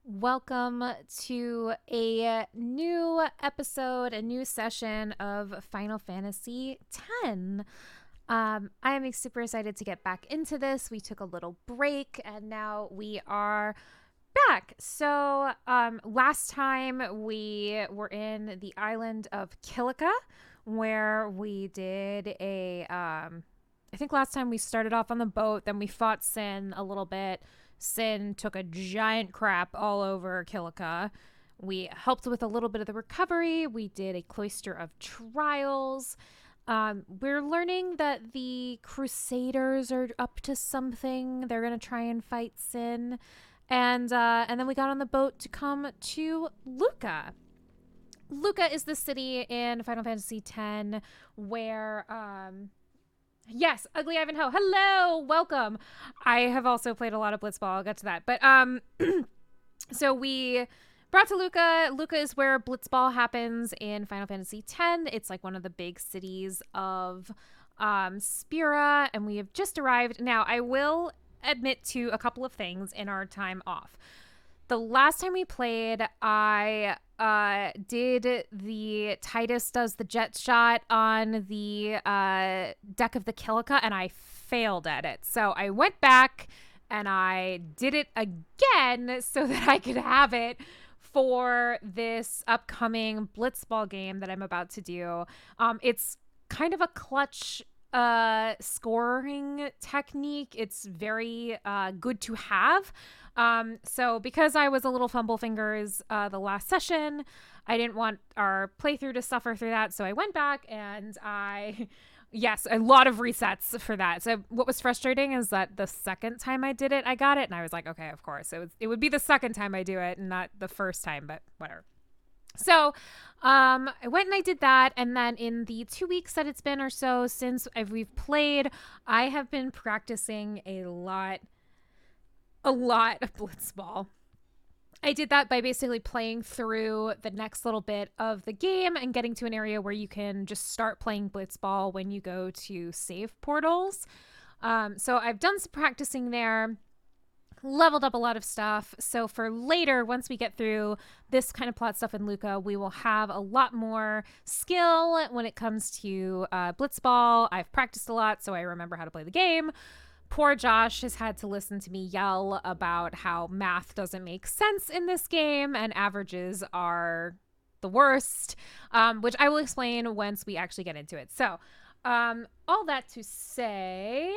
Welcome to a new episode, a new session of Final Fantasy X. I am super excited to get back into this. We took a little break and now we are back. So last time we were in the island of Kilika, where we did I think last time we started off on the boat, then we fought Sin a little bit. Sin took a giant crap all over Kilika. We helped with a little bit of the recovery. We did a cloister of trials. We're learning that the Crusaders are up to something. They're going to try and fight Sin. And then we got on the boat to come to Luca. Luca is the city in Final Fantasy X where... Yes, Ugly Ivanhoe. Hello, welcome. I have also played a lot of Blitzball. I'll get to that. But so we brought to Luca. Luca is where Blitzball happens in Final Fantasy X. It's like one of the big cities of Spira, and we have just arrived. Now, I will admit to a couple of things in our time off. The last time we played, I did the Titus does the jet shot on the deck of the Kilika, and I failed at it. So I went back and I did it again so that I could have it for this upcoming Blitzball game that I'm about to do. It's kind of a clutch scoring technique. It's very good to have. So because I was a little fumble fingers the last session, I didn't want our playthrough to suffer through that. So I went back and yes, a lot of resets for that. So what was frustrating is that the second time I did it, I got it. And I was like, okay, of course. It would be the second time I do it and not the first time, but whatever. So I went and I did that. And then in the 2 weeks that it's been or so since we've played, I have been practicing a lot of Blitzball. I did that by basically playing through the next little bit of the game and getting to an area where you can just start playing Blitzball when you go to save portals. So I've done some practicing there, leveled up a lot of stuff. So for later, once we get through this kind of plot stuff in Luca, we will have a lot more skill when it comes to Blitzball. I've practiced a lot, so I remember how to play the game. Poor Josh has had to listen to me yell about how math doesn't make sense in this game and averages are the worst, which I will explain once we actually get into it. So all that to say,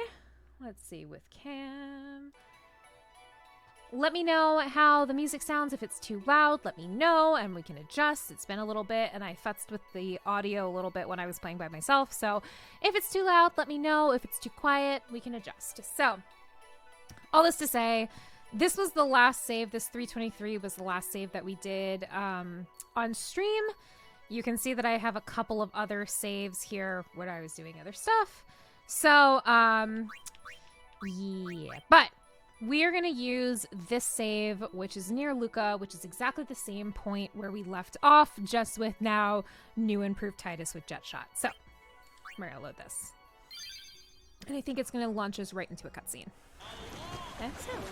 let's see with Cam. Let me know how the music sounds. If it's too loud, let me know and we can adjust. It's been a little bit and I futzed with the audio a little bit when I was playing by myself. So if it's too loud, let me know. If it's too quiet, we can adjust. So all this to say, this was the last save. This 323 was the last save that we did on stream. You can see that I have a couple of other saves here where I was doing other stuff. So yeah, but we are going to use this save, which is near Luca, which is exactly the same point where we left off, just with now new improved Titus with jet shot. So we're going to load this. And I think it's going to launch us right into a cutscene. Excellent.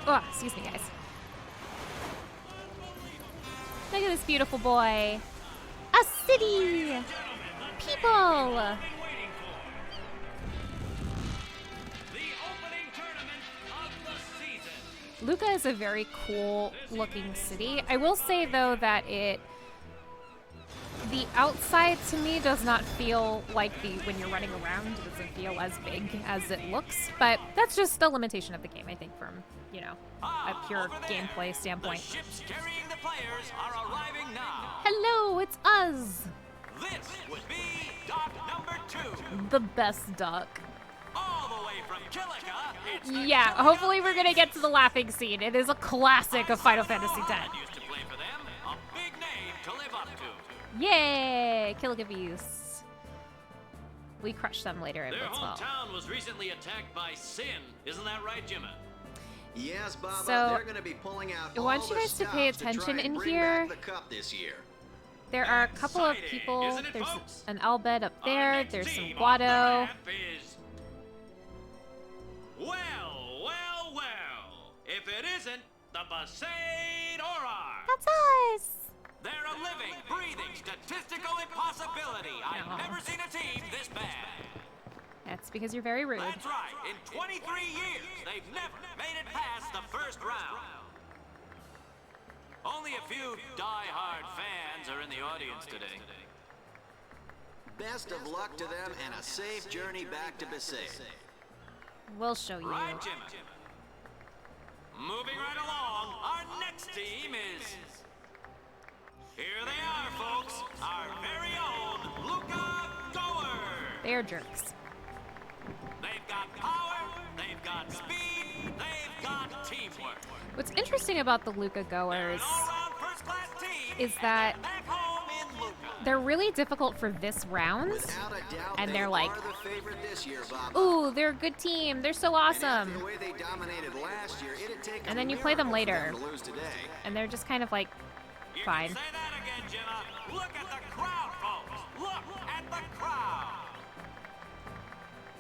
Oh, excuse me, guys. Look at this beautiful boy. A city! People! Luca is a very cool looking city. I will say though that the outside to me does not feel like when you're running around, it doesn't feel as big as it looks, but that's just the limitation of the game, I think, from, you know, a pure gameplay standpoint. The ships carrying the players are arriving now. Hello, it's us. This would be dock number 2. The best dock. All the way from Kilika, it's the Yeah, hopefully we're gonna get to the laughing scene. It is a classic of Final Fantasy X. used to play for them, a big name to live up to. Yay! Kilgabees. We crush them later in Their Blitzball. hometown was recently attacked by Sin. Isn't that right, Jimmy? Yes, Baba, So, they're going to be pulling out I all want you the guys to pay stops to try attention and in bring here. back the cup this year. There are a couple of Exciting, people. isn't it, There's folks? an Albed up Our there. next There's some team on the Guado. map is... Well. if it isn't the Besaid Aurar. That's us. They're a living, breathing, statistical impossibility. I've never seen a team this bad. That's because you're very rude. That's right. In 23 years, they've never made it past the first round. Only a few die-hard fans are in the audience today. Best of luck to them and a safe journey back to Besaid. We'll show you. Right, Jimmy? Moving right along, our next team is... Here they are, folks. Our very own Luca Goers. They're jerks. They've got power, they've got speed, they've got teamwork. What's interesting about the Luca Goers All-round first-class team, is that and back home in Luca. they're really difficult for this round. Without a doubt, And they they're like, are the favorite this year, Bob. Ooh, they're a good team. They're so And awesome. after the way they dominated last year, it'd take And a then you play them miracle for later. them to lose today. And they're just kind of like, You fine. can say that again, Jimma. Look at the crowd, folks. Look at the crowd.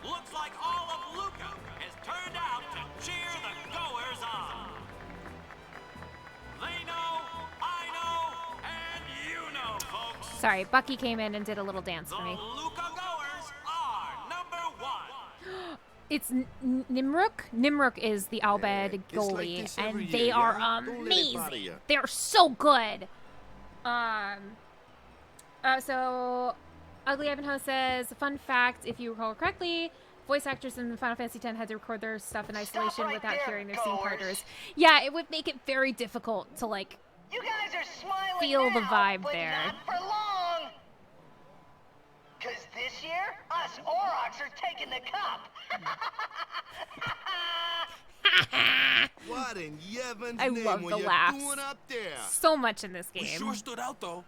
Looks like all of Luca has turned out to cheer the Goers on. They know, I know, and you know, folks. Sorry, Bucky came in and did a little dance The for me. Luca Goers are number one. It's Nimruk. Nimruk is the Albed it's like goalie, this every and they year, are yeah? Don't let it bother amazing. ya. They're so good. So Ugly Ivanhoe says, fun fact, if you recall correctly, voice actors in Final Fantasy X had to record their stuff in isolation right without there, hearing their scene Goers. partners. Yeah, it would make it very difficult to like. You guys are smiling Feel the now, vibe but there. not for long. Cause this year, us Aurochs are taking the cup. What in Yevon's I name love were the you laughs. doing up there? So much in this game. We sure stood out, though.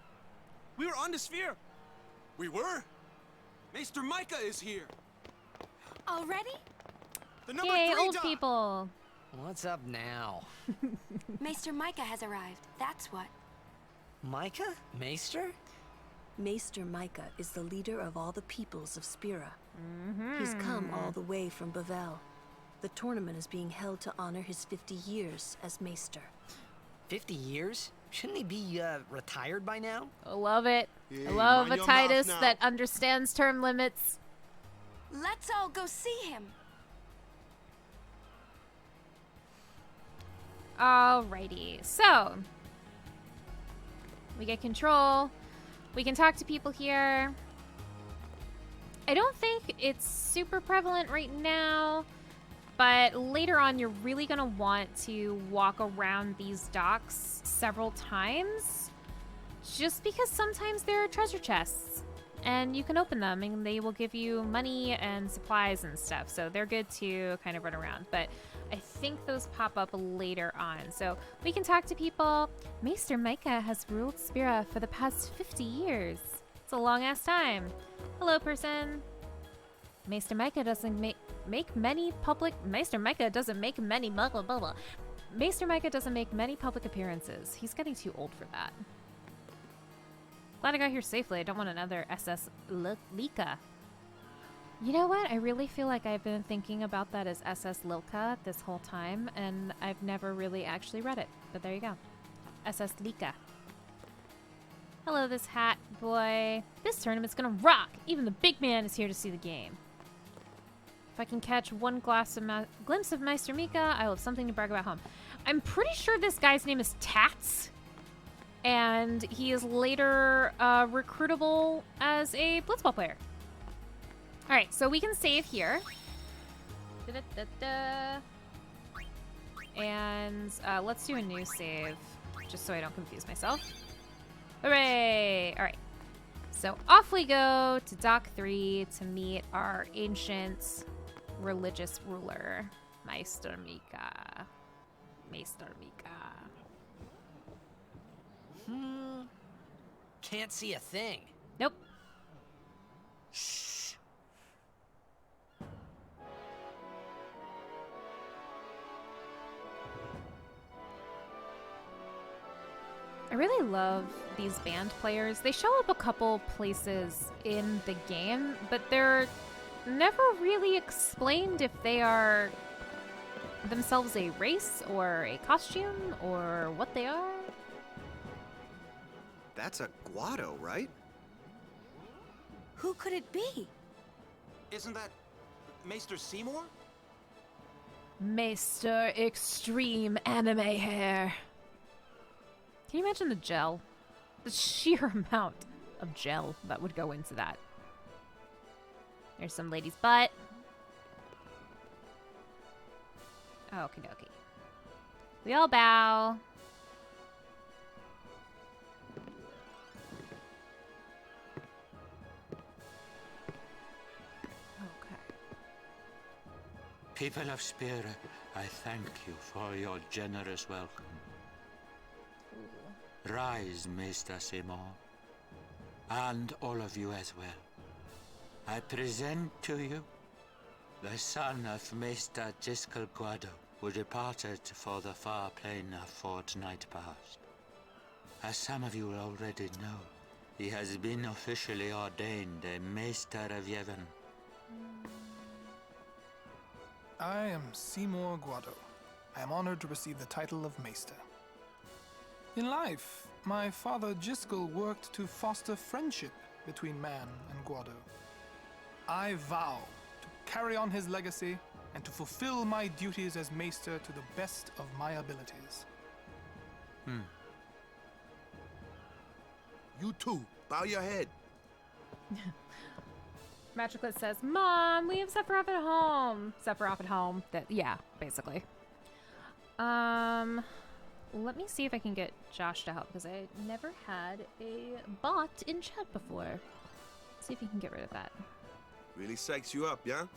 We were on the sphere. We were. Maester Micah is here. Already? The number Yay, 3 old dot. people. What's up now? Maester Micah has arrived. That's what. Micah? Maester? Maester Micah is the leader of all the peoples of Spira. He's come all the way from Bavel. The tournament is being held to honor his 50 years as Maester. 50 years? Shouldn't he be, retired by now? I love it. Yeah, I love a mind your Titus mouth now. that understands term limits. Let's all go see him. Alrighty, so we get control. We can talk to people here. I don't think it's super prevalent right now, but later on you're really gonna want to walk around these docks several times, just because sometimes there are treasure chests and you can open them and they will give you money and supplies and stuff, so they're good to kind of run around. But I think those pop up later on, so we can talk to people. Maester Micah has ruled Spira for the past 50 years. It's a long ass time. Hello, person. Maester Micah doesn't make many public. Maester Micah doesn't make many blah blah blah blah. Maester Micah doesn't make many public appearances. He's getting too old for that. Glad I got here safely. I don't want another SS Lika. You know what? I really feel like I've been thinking about that as SS Lilka this whole time, and I've never really actually read it. But there you go. SS Lika. Hello, this hat boy. This tournament's gonna rock! Even the big man is here to see the game. If I can catch one glimpse of Meister Mika, I will have something to brag about home. I'm pretty sure this guy's name is Tats, and he is later recruitable as a Blitzball player. Alright, so we can save here. Da-da-da-da. And let's do a new save, just so I don't confuse myself. Hooray! Alright, so off we go to Dock 3 to meet our ancient religious ruler, Meister Mika. Meister Mika. Can't see a thing. Nope. Shh. I really love these band players. They show up a couple places in the game, but they're never really explained if they are themselves a race or a costume or what they are? That's a Guado, right? Who could it be? Isn't that Maester Seymour? Maester Extreme Anime Hair. Can you imagine the gel? The sheer amount of gel that would go into that. There's some lady's butt. Okie dokie. We all bow. Okay. People of Spira, I thank you for your generous welcome. Rise, Maester Seymour, and all of you as well. I present to you the son of Maester Giskel Guado, who departed for the far plain a fortnight past. As some of you already know, he has been officially ordained a Maester of Yevon. I am Seymour Guado. I am honored to receive the title of Maester. In life, my father Giskel worked to foster friendship between man and Guado. I vow to carry on his legacy and to fulfill my duties as Maester to the best of my abilities. You too. Bow your head. Matriclet says, Mom, we have Sephiroth at home. Sephiroth at home. Yeah, basically. Let me see if I can get Josh to help, because I never had a bot in chat before. See if he can get rid of that. Really psychs you up, yeah?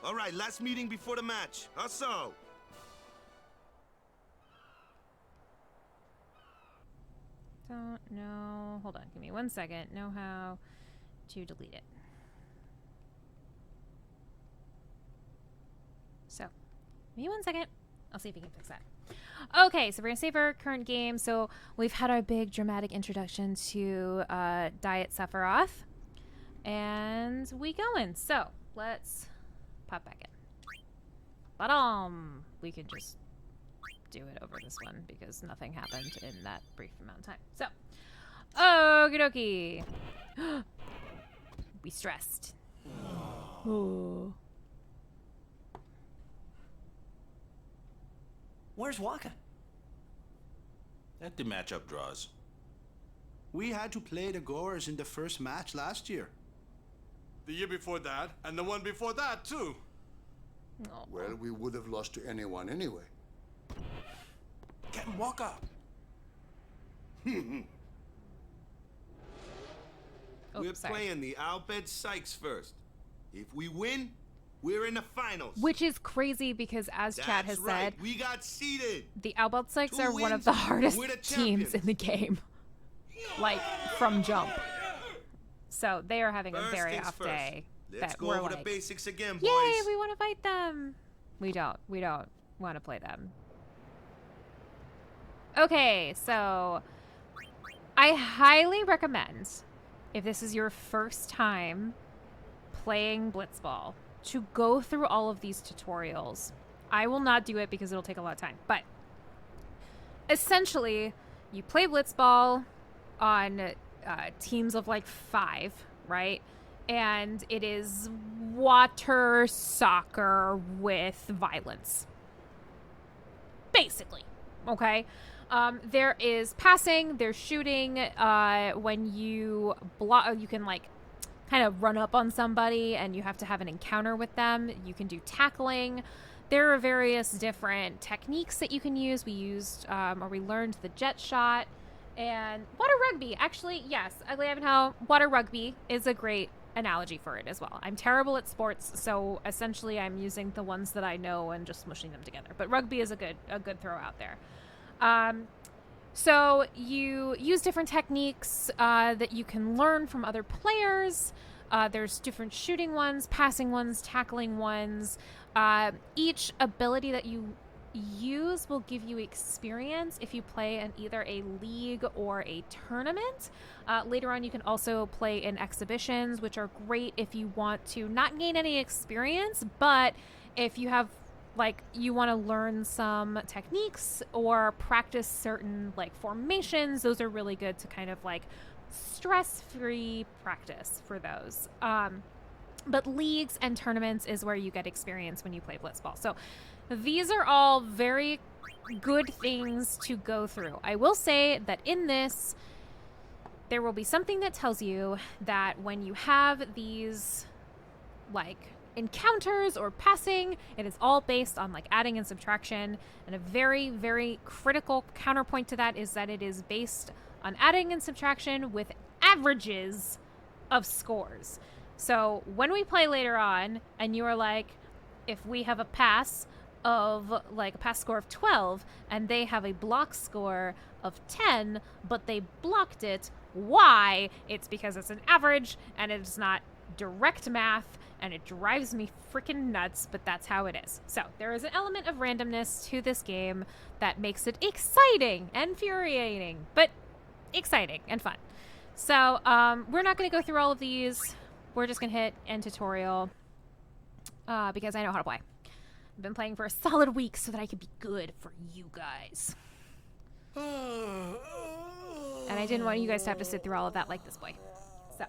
All right, last meeting before the match. How so? Don't know. Hold on, give me 1 second. Know how to delete it. So, give me 1 second. I'll see if we can fix that. Okay, so we're gonna save our current game. So we've had our big dramatic introduction to Diet Sephiroth, and we going. So let's pop back in. We can just do it over this one because nothing happened in that brief amount of time. So, okie dokie. We stressed. Oh. Where's Waka? Let the matchup draws. We had to play the Goers in the first match last year. The year before that, and the one before that, too. Oh. Well, we would have lost to anyone anyway. Captain Waka. We're playing the Albed Sykes first. If we win, we're in the finals. Which is crazy because, as Chad has said, we got seeded. The Albeltsiks are one of the hardest teams in the game. Like, from jump. So they are having a very off day. Let's go over the basics again, boys. Yay, we want to fight them. We don't want to play them. Okay, so I highly recommend, if this is your first time playing Blitzball, to go through all of these tutorials. I will not do it because it'll take a lot of time, but essentially you play Blitzball on teams of like 5, right? And it is water soccer with violence, basically. Okay. There is passing, there's shooting. When you block, you can like kind of run up on somebody and you have to have an encounter with them. You can do tackling. There are various different techniques that you can use. We used, or we learned the jet shot and water rugby. Actually, yes, Ugly Ivanhoe, water rugby is a great analogy for it as well. I'm terrible at sports, so essentially I'm using the ones that I know and just smushing them together. But rugby is a good throw out there. So you use different techniques that you can learn from other players. There's different shooting ones, passing ones, tackling ones. Each ability that you use will give you experience if you play in either a league or a tournament. Later on, you can also play in exhibitions, which are great if you want to not gain any experience, but if you have like you want to learn some techniques or practice certain like formations, those are really good to kind of like stress-free practice for those. But leagues and tournaments is where you get experience when you play Blitzball. So these are all very good things to go through. I will say that in this, there will be something that tells you that when you have these like encounters or passing, it is all based on like adding and subtraction. And a very, very critical counterpoint to that is that it is based on adding and subtraction with averages of scores. So when we play later on and you are like, if we have a pass of like a pass score of 12 and they have a block score of 10, but they blocked it, why? It's because it's an average and it's not direct math, and it drives me freaking nuts, but that's how it is. So there is an element of randomness to this game that makes it exciting and infuriating, but exciting and fun. So we're not going to go through all of these. We're just going to hit end tutorial because I know how to play. I've been playing for a solid week so that I can be good for you guys. And I didn't want you guys to have to sit through all of that like this boy. So,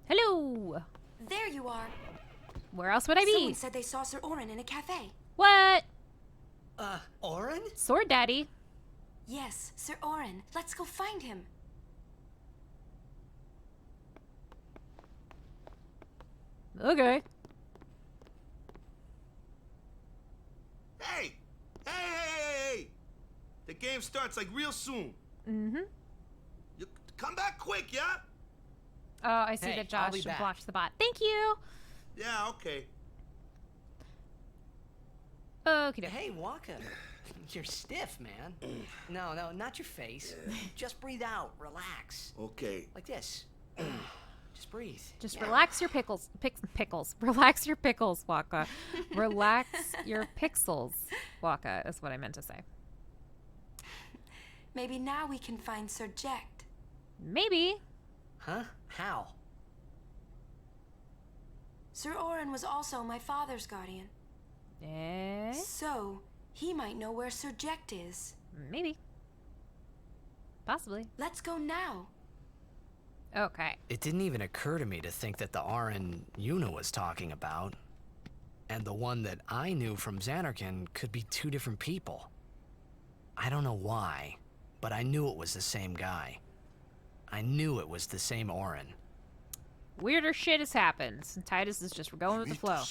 hello. There you are. Where else would I be? Someone said they saw Sir Orin in a cafe. What? Orin? Sword Daddy. Yes, Sir Orin. Let's go find him. Okay. Hey! Hey! The game starts like real soon. Mm-hmm. You come back quick, yeah? Oh, I see that Josh blocked the bot. Thank you. Yeah, okay. Okay. Hey, Waka. You're stiff, man. No, not your face. Just breathe out. Relax. Okay. Like this. Just breathe. Just relax your pickles. Pickles. Relax your pickles, Waka. Relax your pixels, Waka, is what I meant to say. Maybe now we can find Sir Jekt. Maybe. Huh? How? Sir Orin was also my father's guardian. Eh? So, he might know where Sir Jekt is. Maybe. Possibly. Let's go now. Okay. It didn't even occur to me to think that the Orin Yuna was talking about and the one that I knew from Xanarkand could be two different people. I don't know why, but I knew it was the same guy. I knew it was the same Orin. Weirder shit has happened. And Titus is just going with the flow.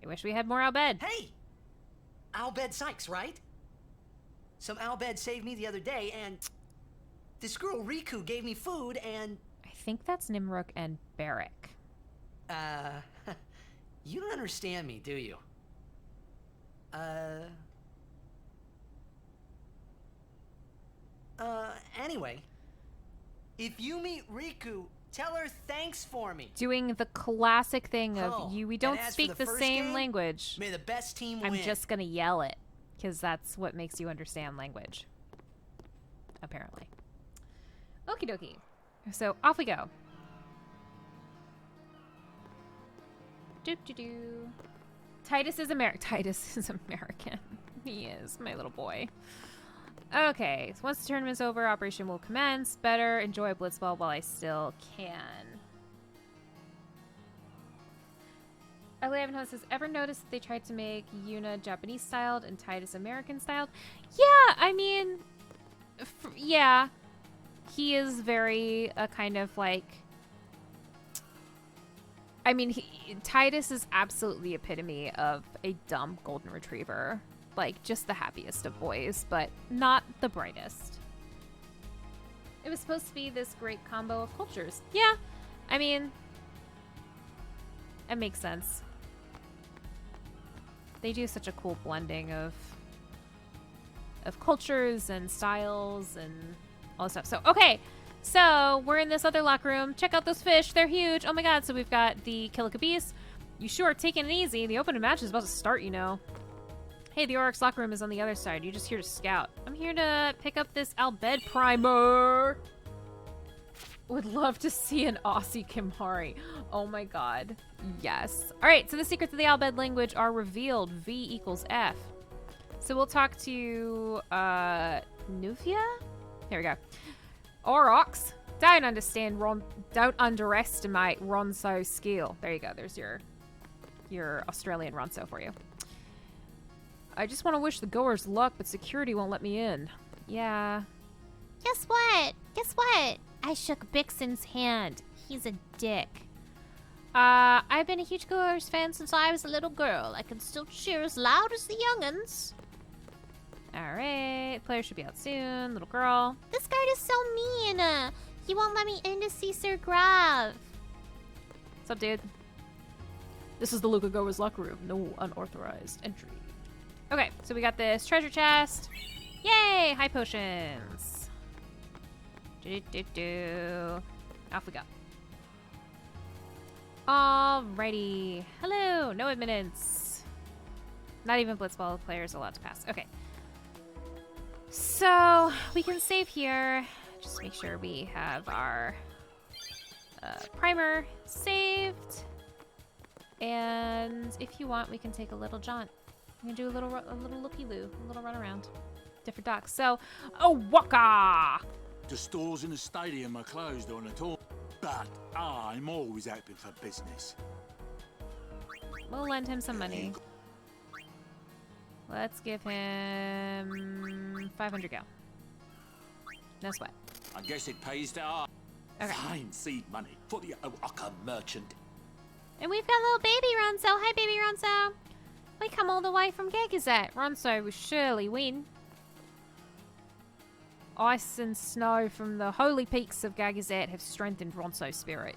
I wish we had more Albed. Hey! Albed Sykes, right? Some Albed saved me the other day, and this girl Riku gave me food, and... I think that's Nimruk and Barrick. You don't understand me, do you? Anyway, if you meet Riku, tell her thanks for me. Doing the classic thing of we don't speak the same game, language. May the best team I'm win. just gonna yell it, because that's what makes you understand language. Apparently. Okie dokie. So off we go. Doop doo doo. Titus is American. He is, my little boy. Okay, so once the tournament's over, operation will commence. Better enjoy Blitzball while I still can. Eleven says, ever noticed that they tried to make Yuna Japanese styled and Titus American styled? Yeah, I mean, yeah. He is very kind of like... I mean, Titus is absolutely the epitome of a dumb golden retriever. Like, just the happiest of boys, but not the brightest. It was supposed to be this great combo of cultures. Yeah, I mean, it makes sense. They do such a cool blending of cultures and styles and all this stuff. So, okay. So, we're in this other locker room. Check out those fish. They're huge. Oh my god. So, we've got the Killicabeast. You sure are taking it easy. The open match is about to start, you know. Hey, the Oryx locker room is on the other side. You're just here to scout. I'm here to pick up this Albed primer. Would love to see an Aussie Kimhari. Oh my god. Yes. All right, so the secrets of the Albed language are revealed. V equals F. So we'll talk to Nuvia? Here we go. Aurochs. Don't underestimate Ronso's skill. There you go. There's your Australian Ronso for you. I just want to wish the Goers luck, but security won't let me in. Yeah. Guess what? Guess what? I shook Bixen's hand. He's a dick. I've been a huge Goers fan since I was a little girl. I can still cheer as loud as the young'uns. Alright. Player should be out soon. Little girl. This guard is so mean. He won't let me in to see Sir Grav. What's up, dude? This is the Luca Goers locker room. No unauthorized entry. Okay, so we got this treasure chest. Yay! High potions. Off we go. Alrighty. Hello. No admittance. Not even Blitzball players allowed to pass. Okay. So we can save here. Just make sure we have our primer saved. And if you want, we can take a little jaunt. We can do a little looky-loo, a little run around. Different docks. So, waka! The stores in the stadium are closed on a tour, but I'm always open for business. We'll lend him some money. Let's give him 500 go. No sweat. I guess it pays to ask. Okay. Fine seed money for the Oaka merchant. And we've got little baby Ronso. Hi, baby Ronso. We come all the way from Gagazette. Ronso will surely win. Ice and snow from the holy peaks of Gagazette have strengthened Ronso's spirit.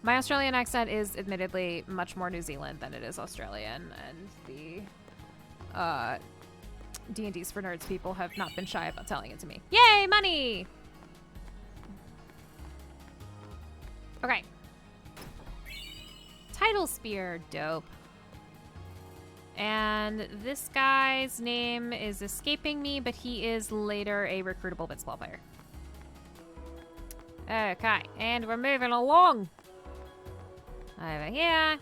My Australian accent is admittedly much more New Zealand than it is Australian, and the D&D's for Nerds people have not been shy about telling it to me. Yay, money! Okay. Title Spear, dope. And this guy's name is escaping me, but he is later a recruitable Blitzball player. Okay, and we're moving along. Over here.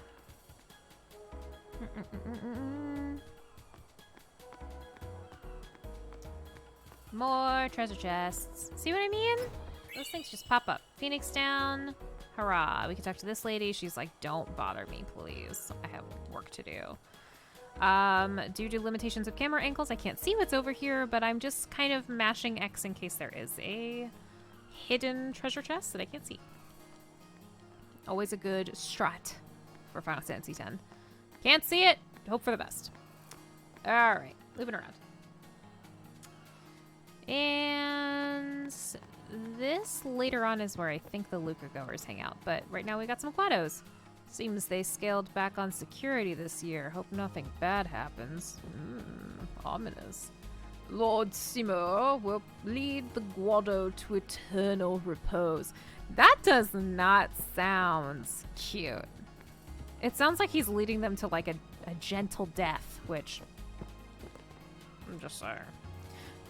More treasure chests. See what I mean? Those things just pop up. Phoenix down. Hurrah. We can talk to this lady. She's like, don't bother me, please. I have work to do. Due to limitations of camera angles, I can't see what's over here, but I'm just kind of mashing X in case there is a hidden treasure chest that I can't see. Always a good strat for Final Fantasy X. Can't see it. Hope for the best. All right, moving around. And this later on is where I think the Luca Goers hang out, but right now we got some Quados. Seems they scaled back on security this year. Hope nothing bad happens. Ominous. Lord Simo will lead the Guado to eternal repose. That does not sound cute. It sounds like he's leading them to like a gentle death, which I'm just saying.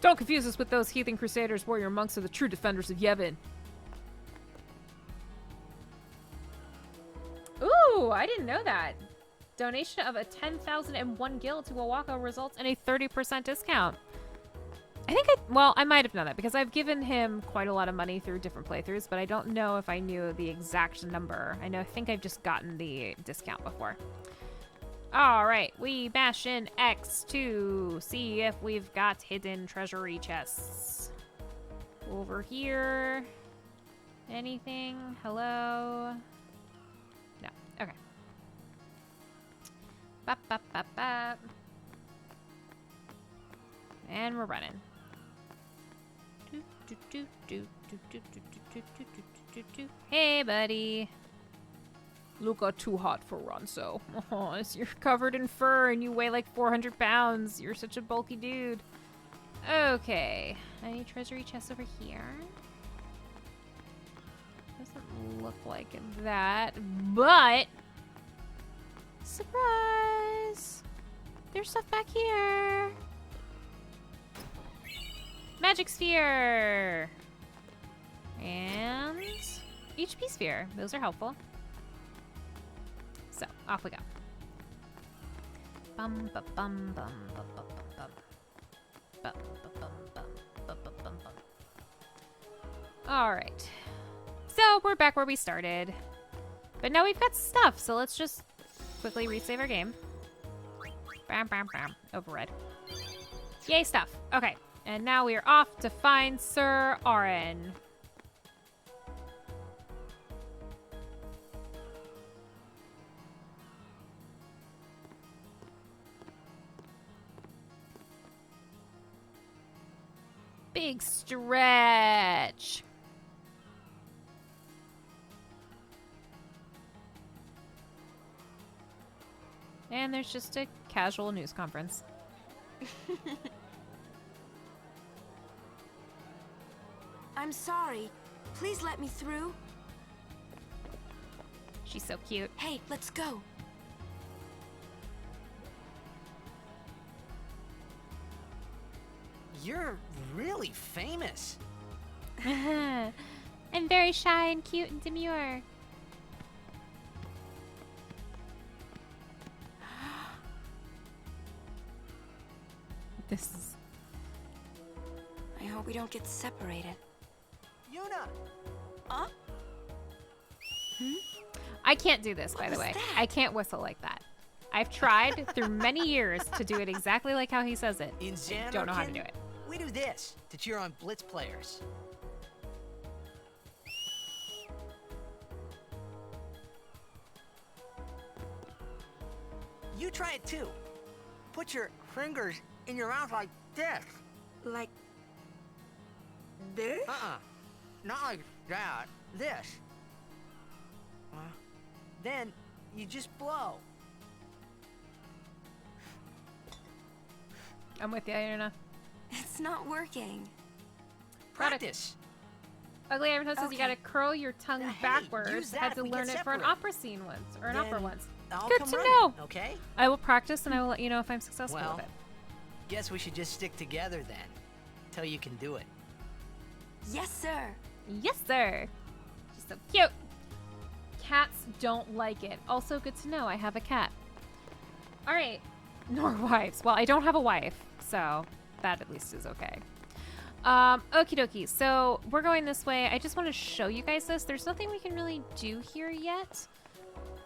Don't confuse us with those heathen crusaders. Warrior monks are the true defenders of Yevon. Ooh, I didn't know that. Donation of a 10,001 gil to Owaka results in a 30% discount. I might have known that because I've given him quite a lot of money through different playthroughs, but I don't know if I knew the exact number. I think I've just gotten the discount before. All right, we bash in X to see if we've got hidden treasury chests. Over here. Anything? Hello? No. Okay. Bop, bop, bop, bop. And we're running. Hey, buddy. Luca too hot for Ronso. Oh, you're covered in fur and you weigh like 400 pounds. You're such a bulky dude. Okay. Any treasury chests over here? Doesn't look like that, but surprise! There's stuff back here. Magic sphere. And HP sphere. Those are helpful. So, off we go. Bum, ba, bum, bum, ba, ba, bum, bum. Bum, ba, bum, bum, ba, ba, bum, bum. All right. So, we're back where we started. But now we've got stuff, so let's just quickly resave our game. Bam, bam, bam. Overread. Yay, stuff. Okay. And now we are off to find Sir Auron. Big stretch. And there's just a casual news conference. I'm sorry. Please let me through. She's so cute. Hey, let's go. You're really famous. I'm very shy and cute and demure. This is... I hope we don't get separated. Yuna! Huh? I can't do this, by the way. I can't whistle like that. I've tried through many years to do it exactly like how he says it. In Xanarkin, don't know how to do it. We do this to cheer on Blitz players. You try it too. Put your fingers in your mouth like this. Like this? Not like that. This. Then you just blow. I'm with you, Yuna. It's not working. Practice. Ugly Iron says you gotta curl your tongue backwards. that Had if to we learn get it for an separated. opera scene once, or an Then opera once. I'll Good come to running, know. okay? I will practice and I will let you know if I'm successful Well, with it. guess we should just stick together then. Till you can do it. Yes, sir. Yes, sir. She's so cute. Cats don't like it. Also, good to know I have a cat. All right. Nor wives. Well, I don't have a wife, so that at least is okay. Okie dokie. So we're going this way. I just want to show you guys this. There's nothing we can really do here yet.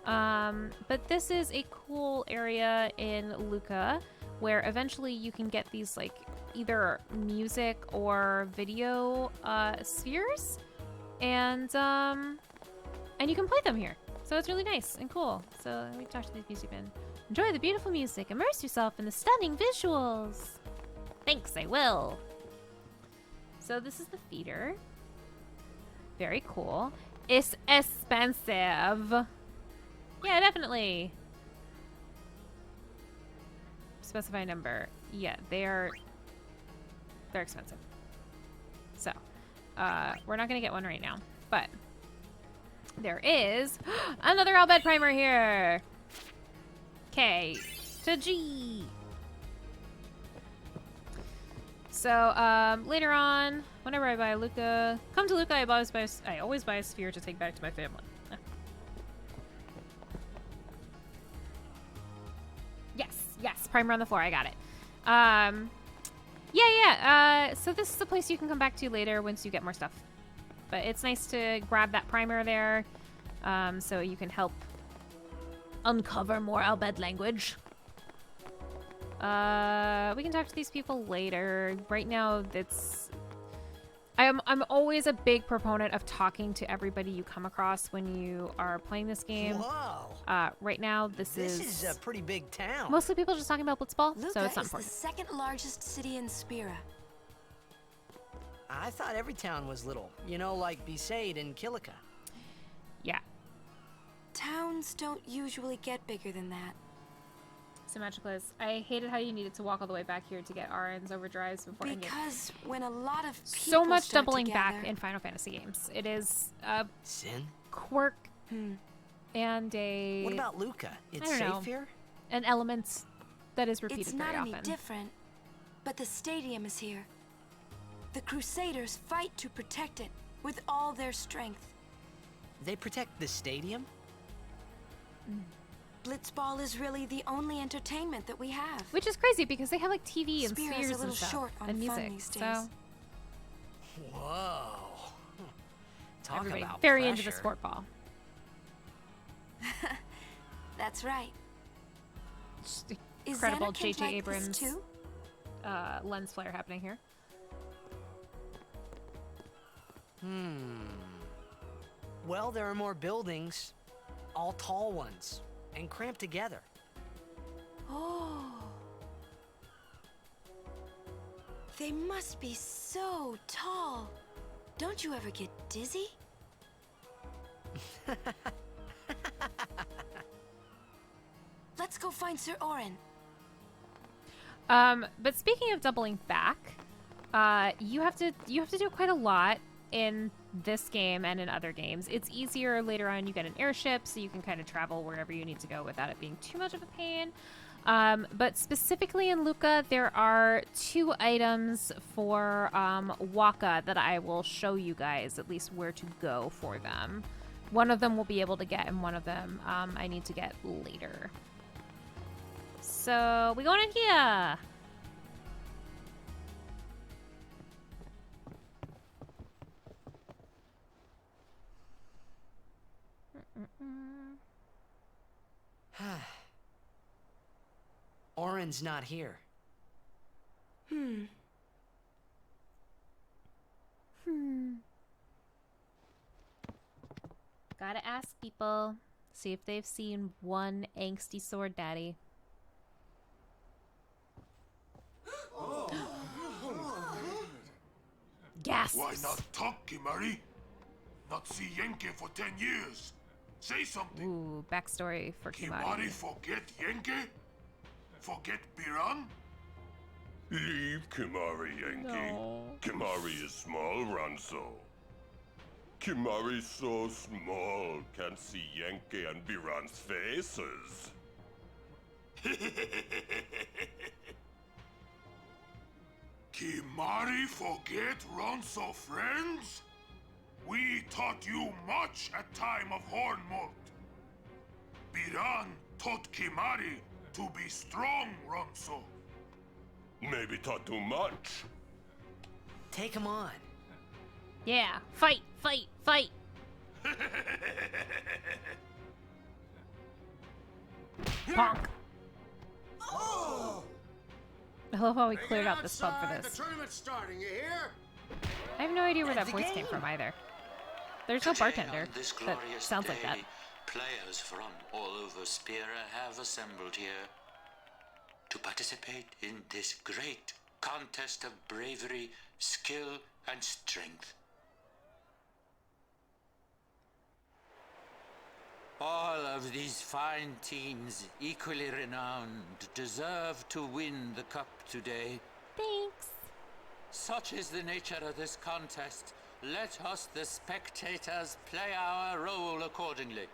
But this is a cool area in Luca where eventually you can get these like either music or video spheres, and you can play them here. So it's really nice and cool. So let me talk to these music men. Enjoy the beautiful music. Immerse yourself in the stunning visuals. Thanks, I will. So this is the feeder. Very cool. It's expensive. Yeah, definitely. Specify number. Yeah, they're expensive. So, we're not gonna get one right now, but there is another Albed primer here. K to G. So, later on, whenever I buy a Luca, come to Luca, I always buy a sphere to take back to my family. Yes, primer on the floor. I got it. Yeah. So this is the place you can come back to later once you get more stuff. But it's nice to grab that primer there, so you can help uncover more Albed language. We can talk to these people later. Right now, I'm always a big proponent of talking to everybody you come across when you are playing this game. Whoa. Right now, this is a pretty big town. Mostly people just talking about Blitzball, Luca so it's not is the important. second largest city in Spira. I thought every town was little. You know, like Besaid and Kilika. Yeah. Towns don't usually get bigger than that. Symmetricalist. I hated how you needed to walk all the way back here to get RN's overdrives before ending. Because when a lot of people so much start doubling together, back in Final Fantasy games. It is a sin quirk and a. What about Luca? It's I don't know, safe here? an element that is repeated it's not very any often. different, but the stadium is here. The Crusaders fight to protect it with all their strength. They protect the stadium? Blitzball is really the only entertainment that we have. Which is crazy because they have like TV and Spira's spheres a little and stuff short on and fun music. these days. So Whoa. Talk everybody about very pressure. into the sport ball. That's right. Just Is incredible Xanarkand J.J. like Abrams this too? lens flare happening here. Well, there are more buildings, all tall ones, and cramped together. Oh. They must be so tall. Don't you ever get dizzy? Let's go find Sir Orin. But speaking of doubling back, you have to do quite a lot in this game and in other games. It's easier later on. You get an airship, so you can kind of travel wherever you need to go without it being too much of a pain. But specifically in Luca, there are 2 items for Waka that I will show you guys at least where to go for them. One of them we'll be able to get, and one of them I need to get later. So we going in here. Orin's not here. Gotta ask people, see if they've seen one angsty sword daddy. Gasps. Why not talk, Kimari? Not see Yenke for 10 years. Say something. Ooh, backstory for Kimari. Kimari forget Yenke? Forget Biran? Leave Kimari, Yankee. No. Kimari is small, Ranso. Kimari's so small, can't see Yankee and Biran's faces. Kimari forget Ronso friends? We taught you much at time of Hornmold. Biran taught Kimari to be strong, Ronso. Maybe taught too much. Take him on. Yeah, fight, fight, fight. Bonk. Oh! I love how we cleared out this pub for The this. tournament's starting, you hear? I have no idea where that voice came from either. There's no bartender This that glorious sounds like that. day, players from all over Spira have assembled here to participate in this great contest of bravery, skill, and strength. All of these fine teams, equally renowned, deserve to win the cup today. Thanks. Such is the nature of this contest. Let us, the spectators, play our role accordingly.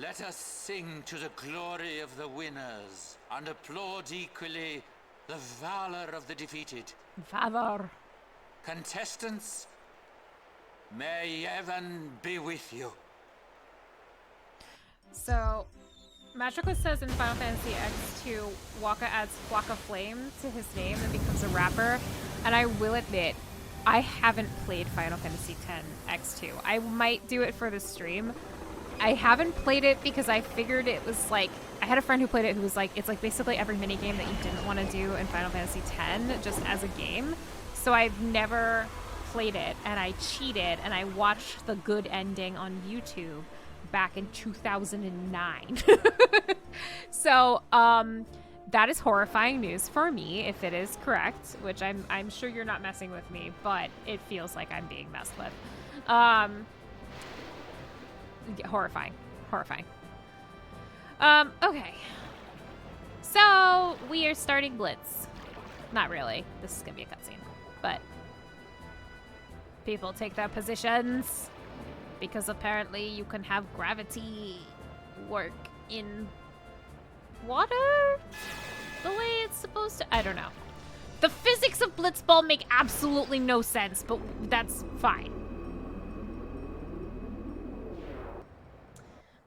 Let us sing to the glory of the winners and applaud equally the valor of the defeated. Valor. Contestants, may heaven be with you. So, Magical says in Final Fantasy X2, Waka adds Waka Flame to his name and becomes a rapper. And I will admit, I haven't played Final Fantasy X X2. I might do it for the stream. I haven't played it because I figured it was like, I had a friend who played it who was like, it's like basically every minigame that you didn't want to do in Final Fantasy X just as a game. So I've never played it, and I cheated, and I watched the good ending on YouTube back in 2009. So, that is horrifying news for me, if it is correct, which I'm sure you're not messing with me, but it feels like I'm being messed with. Horrifying. Okay. So, we are starting Blitz. Not really. This is gonna be a cutscene, but people take their positions because apparently you can have gravity work in water the way it's supposed to. I don't know. The physics of Blitzball make absolutely no sense, but that's fine.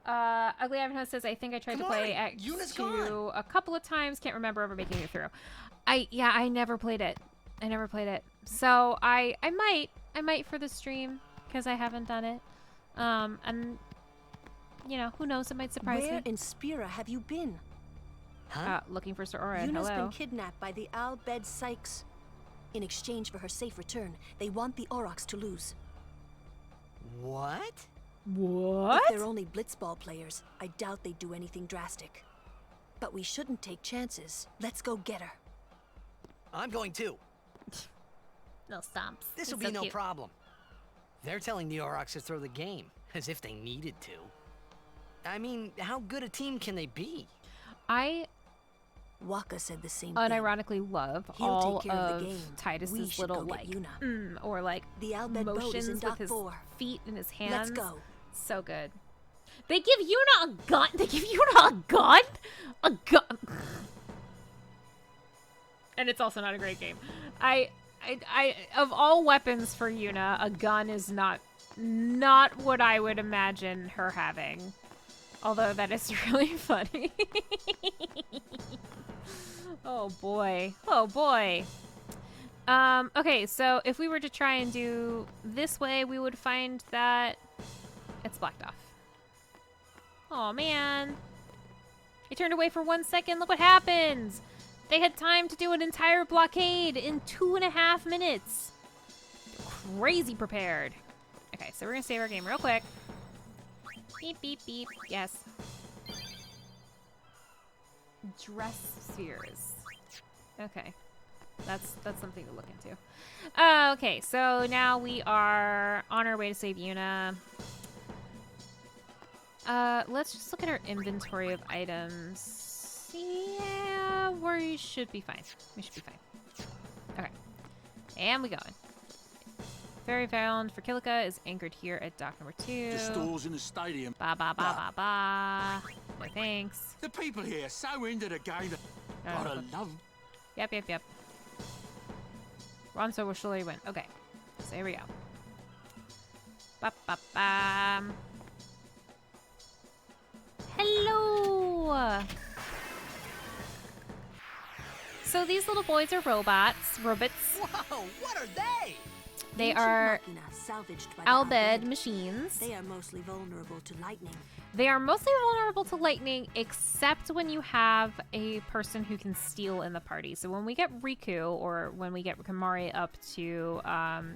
Ugly Ivanhoe says, I think I tried to play X2 a couple of times. Can't remember ever making it through. I never played it. So I might for the stream because I haven't done it. And you know, who knows? It might surprise me. Where in Spira have you been? Huh? Looking for Sir Orin. Yuna's Hello. been kidnapped by the Al Bhed Sykes. In exchange for her safe return, they want the Aurochs to lose. What? What? If they're only Blitzball players, I doubt they'd do anything drastic. But we shouldn't take chances. Let's go get her. I'm going too. No stomps. This will He's be so no cute. problem. They're telling the Aurochs to throw the game, as if they needed to. I mean, how good a team can they be? I Waka said the same unironically love He'll all take care of the of game. We Titus's should little go get like Yuna. or like The Al Bhed boat is motions in with dock his 4. feet and his hands. Let's go. So good. They give Yuna a gun. They give Yuna a gun. A gun. And it's also not a great game. I of all weapons for Yuna, a gun is not what I would imagine her having. Although that is really funny. Oh boy. Oh boy. Okay, so if we were to try and do this way, we would find that it's blocked off. Oh man. I turned away for 1 second. Look what happens. They had time to do an entire blockade in 2.5 minutes. They're crazy prepared. Okay, so we're gonna save our game real quick. Beep, beep, beep. Yes. Dress spheres. Okay. That's something to look into. Okay, so now we are on our way to save Yuna. Let's just look at our inventory of items. Yeah, we should be fine. We should be fine. Okay. And we going. Ferry found for Kilika is anchored here at dock number 2. The stores in the stadium. Ba ba ba ba ba. No thanks. The people here so into the game. Gotta love. Yep. Ron so surely win. Okay. So here we go. Ba ba ba. Hello. So these little boys are robots. Whoa, what are they? They Ancient are machina salvaged by the Al Al Bhed Bhed. machines. They are mostly vulnerable to lightning. They are mostly vulnerable to lightning, except when you have a person who can steal in the party. So when we get Riku, or when we get Kamari up to,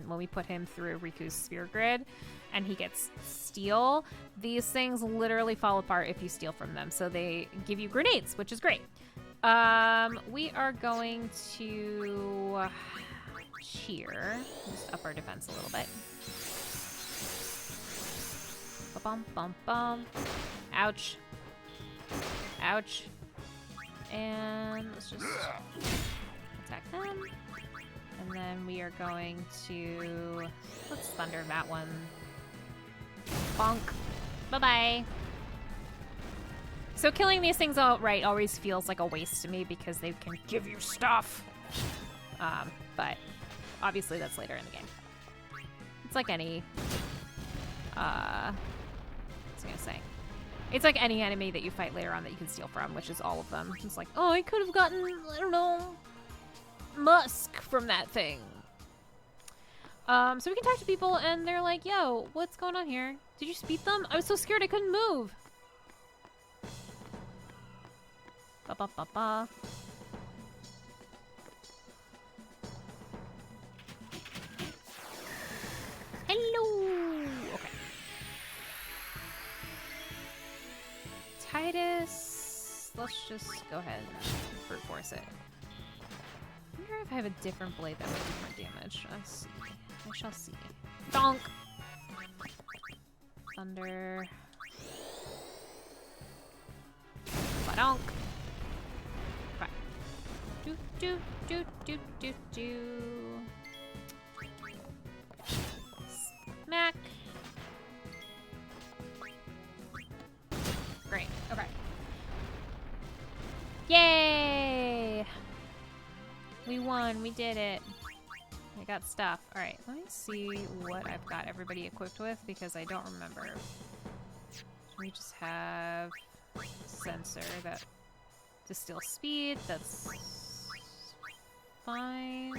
when we put him through Riku's sphere grid, and he gets steal, these things literally fall apart if you steal from them. So they give you grenades, which is great. We are going to cheer. Just up our defense a little bit. Bum bum bum. Ouch. Ouch. And let's just attack them. And then we are going to let's thunder that one. Bonk. Bye-bye. So killing these things outright always feels like a waste to me because they can give you stuff. But obviously that's later in the game. It's like any what's I gonna say? It's like any enemy that you fight later on that you can steal from, which is all of them. It's like, oh, I could have gotten, I don't know, musk from that thing. So we can talk to people and they're like, yo, what's going on here? Did you speed them? I was so scared I couldn't move. Ba ba ba ba. Hello. Okay. Titus. Let's just go ahead and brute force it. I wonder if I have a different blade that would do more damage. Let's see. I shall see. Donk. Thunder. Donk. Okay. Do do do do do do. Smack. Great. Okay. Yay! We won. We did it. I got stuff. Alright, let me see what I've got everybody equipped with because I don't remember. we just have sensor that distill speed. That's fine.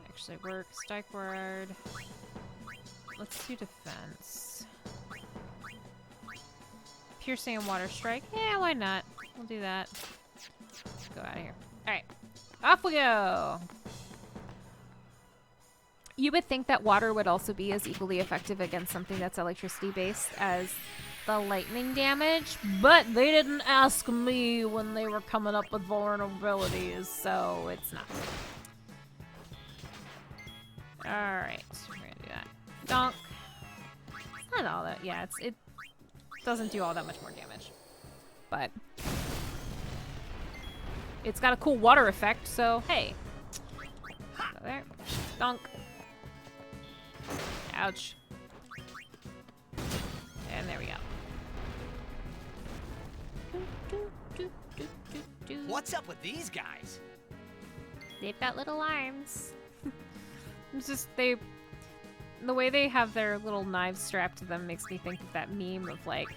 Actually works. Strike word. Let's do defense. Piercing and water strike. Yeah, why not? We'll do that. Let's go out of here. Alright. Off we go! You would think that water would also be as equally effective against something that's electricity based as the lightning damage, but they didn't ask me when they were coming up with vulnerabilities, so it's not. Alright, we're gonna do that. Donk. It's not all that, yeah, it doesn't do all that much more damage. But it's got a cool water effect, so hey. Go there. Donk. Ouch. And there we go. What's up with these guys? They've got little arms. It's just the way they have their little knives strapped to them makes me think of that meme of like,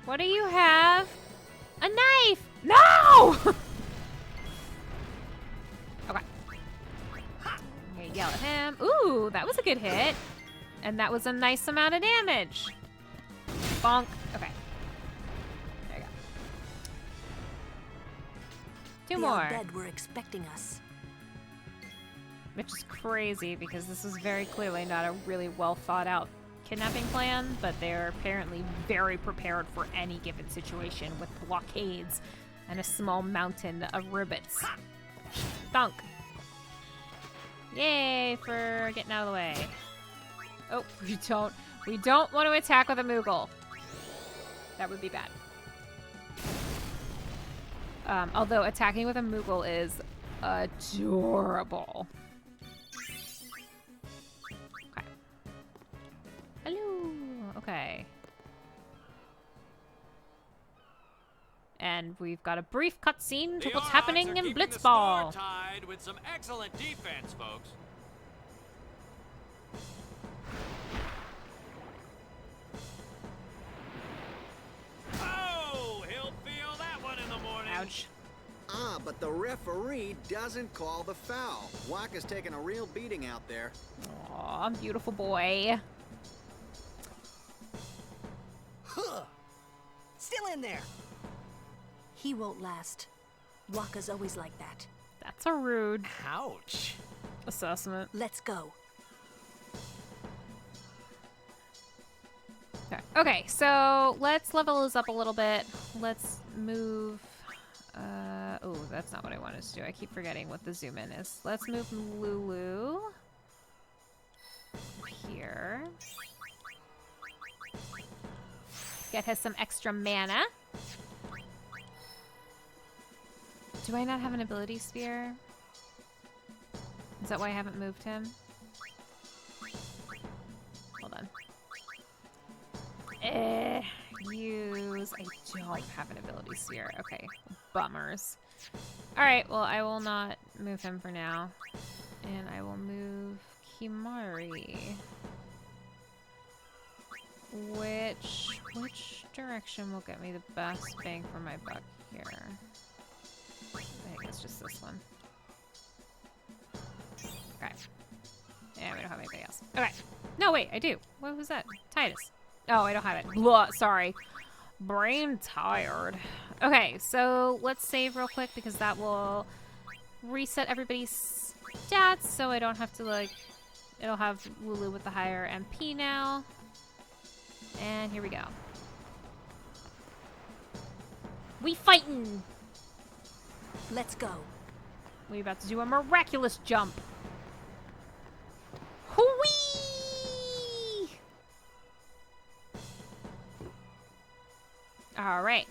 what do you have? A knife! No! Okay. I'm gonna yell at him. Ooh, that was a good hit. And that was a nice amount of damage. Bonk. Okay. There you go. Two more. Dead were expecting us. Which is crazy because this is very clearly not a really well thought out kidnapping plan, but they're apparently very prepared for any given situation with blockades and a small mountain of rivets. Thunk. Yay for getting out of the way. Oh, we don't want to attack with a Moogle. That would be bad. Although attacking with a Moogle is adorable. Okay. Hello. Okay. And we've got a brief cutscene to what's happening in Blitzball. Tied with some excellent defense, folks. Oh, he'll feel that one in the morning. Ouch. Ah, but the referee doesn't call the foul. Waka's taking a real beating out there. Aw, beautiful boy. Huh. Still in there. He won't last. Waka's always like that. That's a rude Ouch. assessment. Let's go. Okay, so let's level this up a little bit. Let's move. Oh, that's not what I wanted to do. I keep forgetting what the zoom in is. Let's move Lulu here. Get her some extra mana. Do I not have an ability sphere? Is that why I haven't moved him? Hold on. Use. I don't have an ability sphere. Okay, bummers. Alright, well, I will not move him for now. And I will move Kimari. Which direction will get me the best bang for my buck here? I think it's just this one. Okay. Yeah, we don't have anybody else. Okay. No, wait, I do. What was that? Titus. Oh, I don't have it. Blah, sorry. Brain tired. Okay, so let's save real quick because that will reset everybody's stats so I don't have to, like, it'll have Lulu with the higher MP now. And here we go. We fightin'! Let's go. We about to do a miraculous jump. Whee! All right.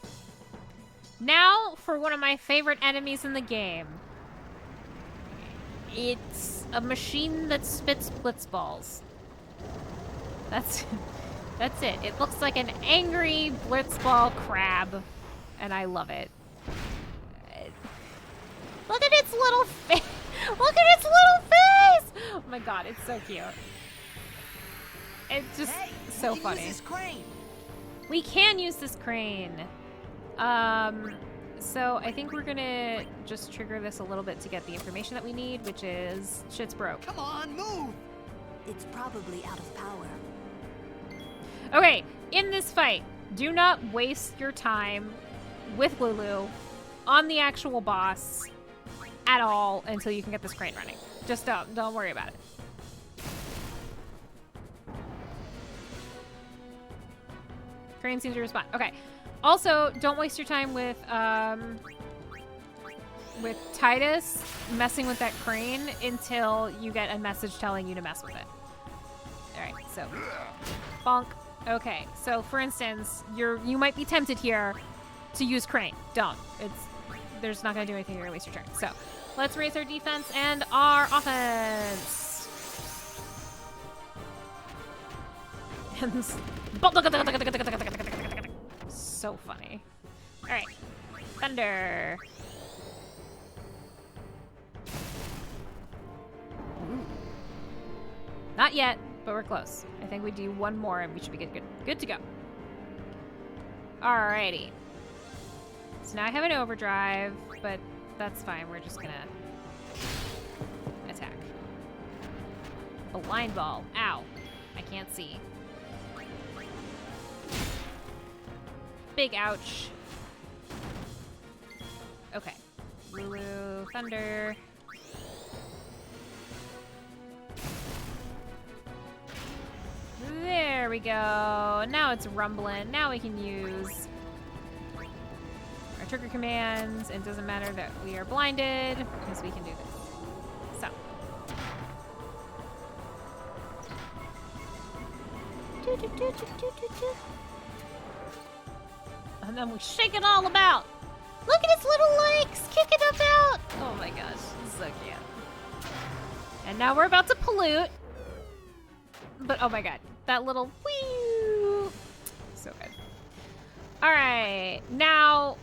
Now for one of my favorite enemies in the game. It's a machine that spits blitz balls. That's it. It looks like an angry blitzball crab, and I love it. Look at its little face. Look at its little face. Oh my god, it's so cute. It's just so funny. We can use this crane. So I think we're gonna just trigger this a little bit to get the information that we need, which is shit's broke. Come on, move! It's probably out of power. Okay, in this fight, do not waste your time with Lulu on the actual boss at all until you can get this crane running. Just don't worry about it. Crane seems to respond. Okay. Also, don't waste your time with Titus messing with that crane until you get a message telling you to mess with it. All right, so bonk. Okay, so for instance, you might be tempted here to use crane. Don't. There's not gonna do anything. You're gonna waste your turn. So let's raise our defense and our offense. And so funny. All right, thunder. Not yet, but we're close. I think we do one more and we should be good to go. Alrighty. So now I have an overdrive, but that's fine. We're just gonna attack. Blind ball. Ow. I can't see. Big ouch. Okay. Lulu, thunder. There we go. Now it's rumbling. Now we can use our trigger commands. It doesn't matter that we are blinded because we can do this. So. And then we shake it all about. Look at its little legs kicking about. Oh my gosh, this is so cute. And now we're about to pollute. But oh my god, that little wee, so good. All right, now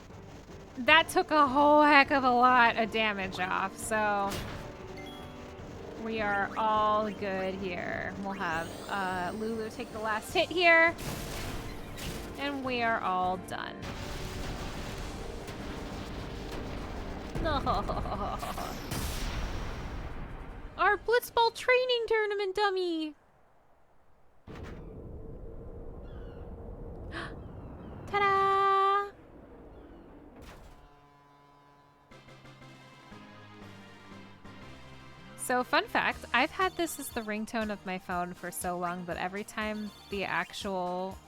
that took a whole heck of a lot of damage off, so we are all good here. We'll have Lulu take the last hit here, and we are all done. No. Our Blitzball training tournament dummy. Ta-da! So, fun fact, I've had this as the ringtone of my phone for so long that every time the actual,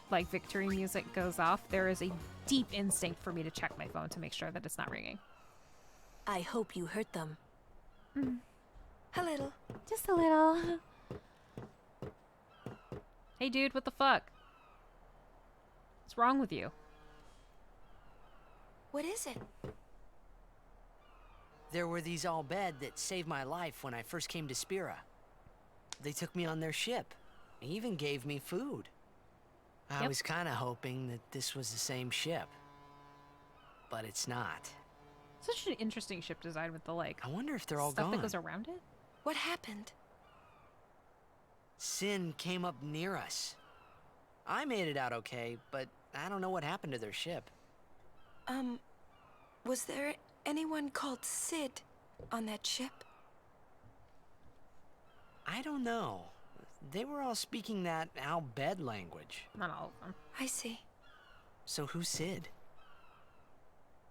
like, victory music goes off, there is a deep instinct for me to check my phone to make sure that it's not ringing. I hope you hurt them. A little. Just a little. Hey, dude, what the fuck? What's wrong with you? What is it? There were these Al-Bed that saved my life when I first came to Spira. They took me on their ship. They even gave me food. I was kind of hoping that this was the same ship. But it's not. Such an interesting ship design with the, like, I wonder if they're all stuff gone. that goes around it. What happened? Sin came up near us. I made it out okay, but I don't know what happened to their ship. Was there anyone called Sid on that ship? I don't know. They were all speaking that Al-Bed language. Not all of them. I see. So who's Sid?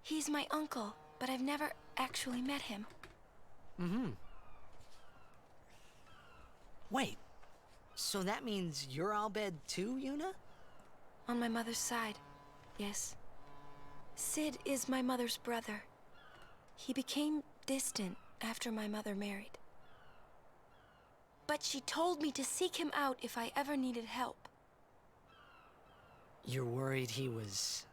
He's my uncle, but I've never actually met him. Mm-hmm. Wait, so that means you're Al-Bed too, Yuna? On my mother's side, yes. Sid is my mother's brother. He became distant after my mother married. But she told me to seek him out if I ever needed help. You're worried he was...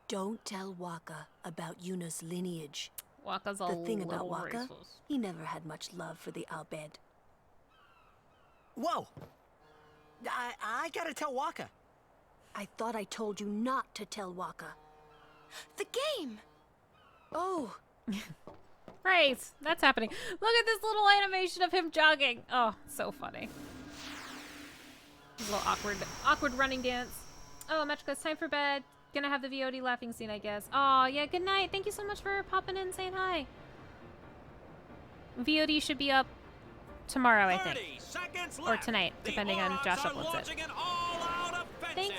Don't tell Waka about Yuna's lineage. Waka's the thing about Waka, raceful. he never had much love for the Al-Bed. Whoa! I gotta tell Waka. I thought I told you not to tell Waka. The game! Oh. Right, that's happening. Look at this little animation of him jogging. Oh, so funny. This is a little awkward running dance. Oh, Metrica, it's time for bed. Gonna have the VOD laughing scene, I guess. Oh, yeah, good night. Thank you so much for popping in and saying hi. VOD should be up tomorrow, I think. Or tonight, depending on Josh uploads it. Thanks.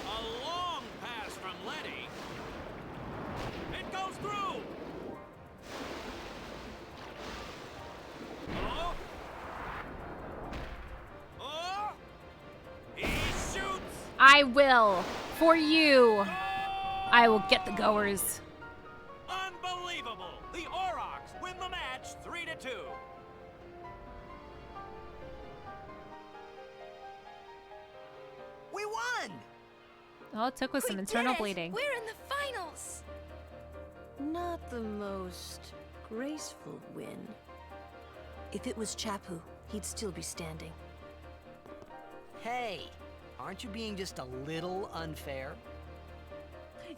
A long pass from Letty. It goes through. Oh. Oh. He shoots. I will. For you. I will get the Goers. Unbelievable. The Aurochs win the match 3-2. We won! All it took was some internal bleeding. We're in the finals. Not the most graceful win. If it was Chapu, he'd still be standing. Hey, aren't you being just a little unfair?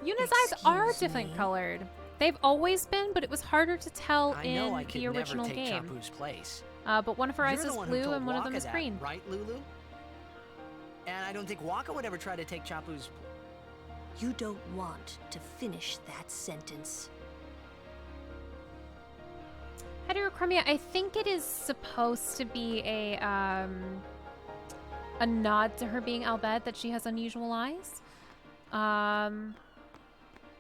Yuna's eyes are different colored. They've always been, but it was harder to tell I in know I could the original never take game. Chapu's place. But one of her eyes You're is the one who blue told and one of them Waka is that, green. Right, Lulu? And I don't think Waka would ever try to take Chapu's... You don't want to finish that sentence. Heterochromia, I think it is supposed to be a nod to her being Albed, that she has unusual eyes.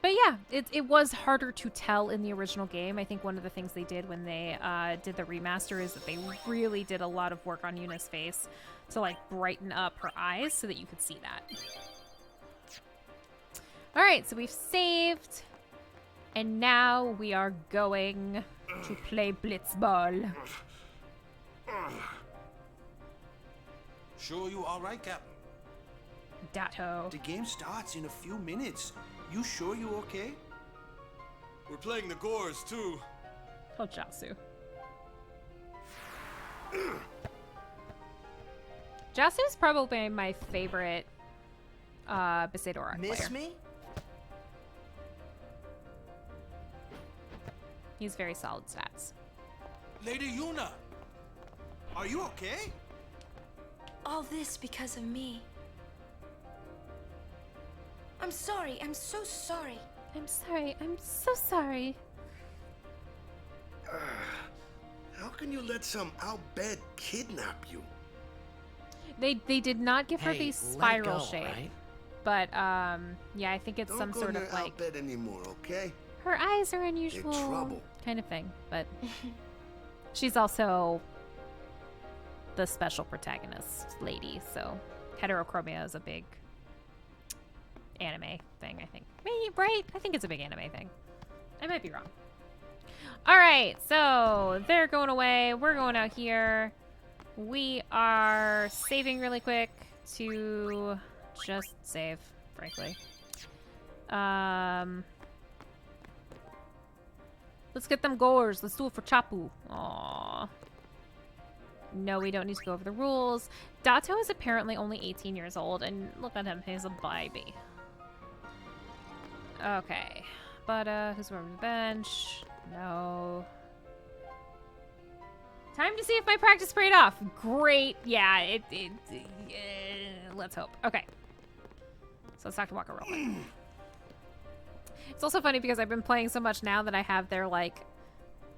But yeah, it was harder to tell in the original game. I think one of the things they did when they did the remaster is that they really did a lot of work on Yuna's face to like brighten up her eyes so that you could see that. All right, so we've saved, and now we are going to play Blitzball. Sure you all right, Captain? Datto. The game starts in a few minutes. You sure you okay? We're playing the Goers, too. Oh, Jasu. Jasu's probably my favorite Besaid-Auroch player. Miss me? He's very solid stats. Lady Yuna, are you okay? All this because of me. I'm sorry. I'm so sorry. I'm sorry. I'm so sorry. How can you let some outbed kidnap you? They did not give her Hey, the let spiral go, shape. right? But yeah, I think it's Don't some go sort near of like outbed anymore, okay? her eyes are unusual trouble. kind of thing. But she's also the special protagonist lady, so heterochromia is a big anime thing, I think. Maybe, right? I think it's a big anime thing. I might be wrong. All right, so they're going away. We're going out here. We are saving really quick to just save, frankly. Let's get them Goers. Let's do it for Chapu. Aww. No, we don't need to go over the rules. Dato is apparently only 18 years old, and look at him. He's a baby. Okay. But, who's over the bench? No. Time to see if my practice paid off. Great. Yeah, let's hope. Okay. So let's talk to Waka real quick. It's also funny because I've been playing so much now that I have their, like,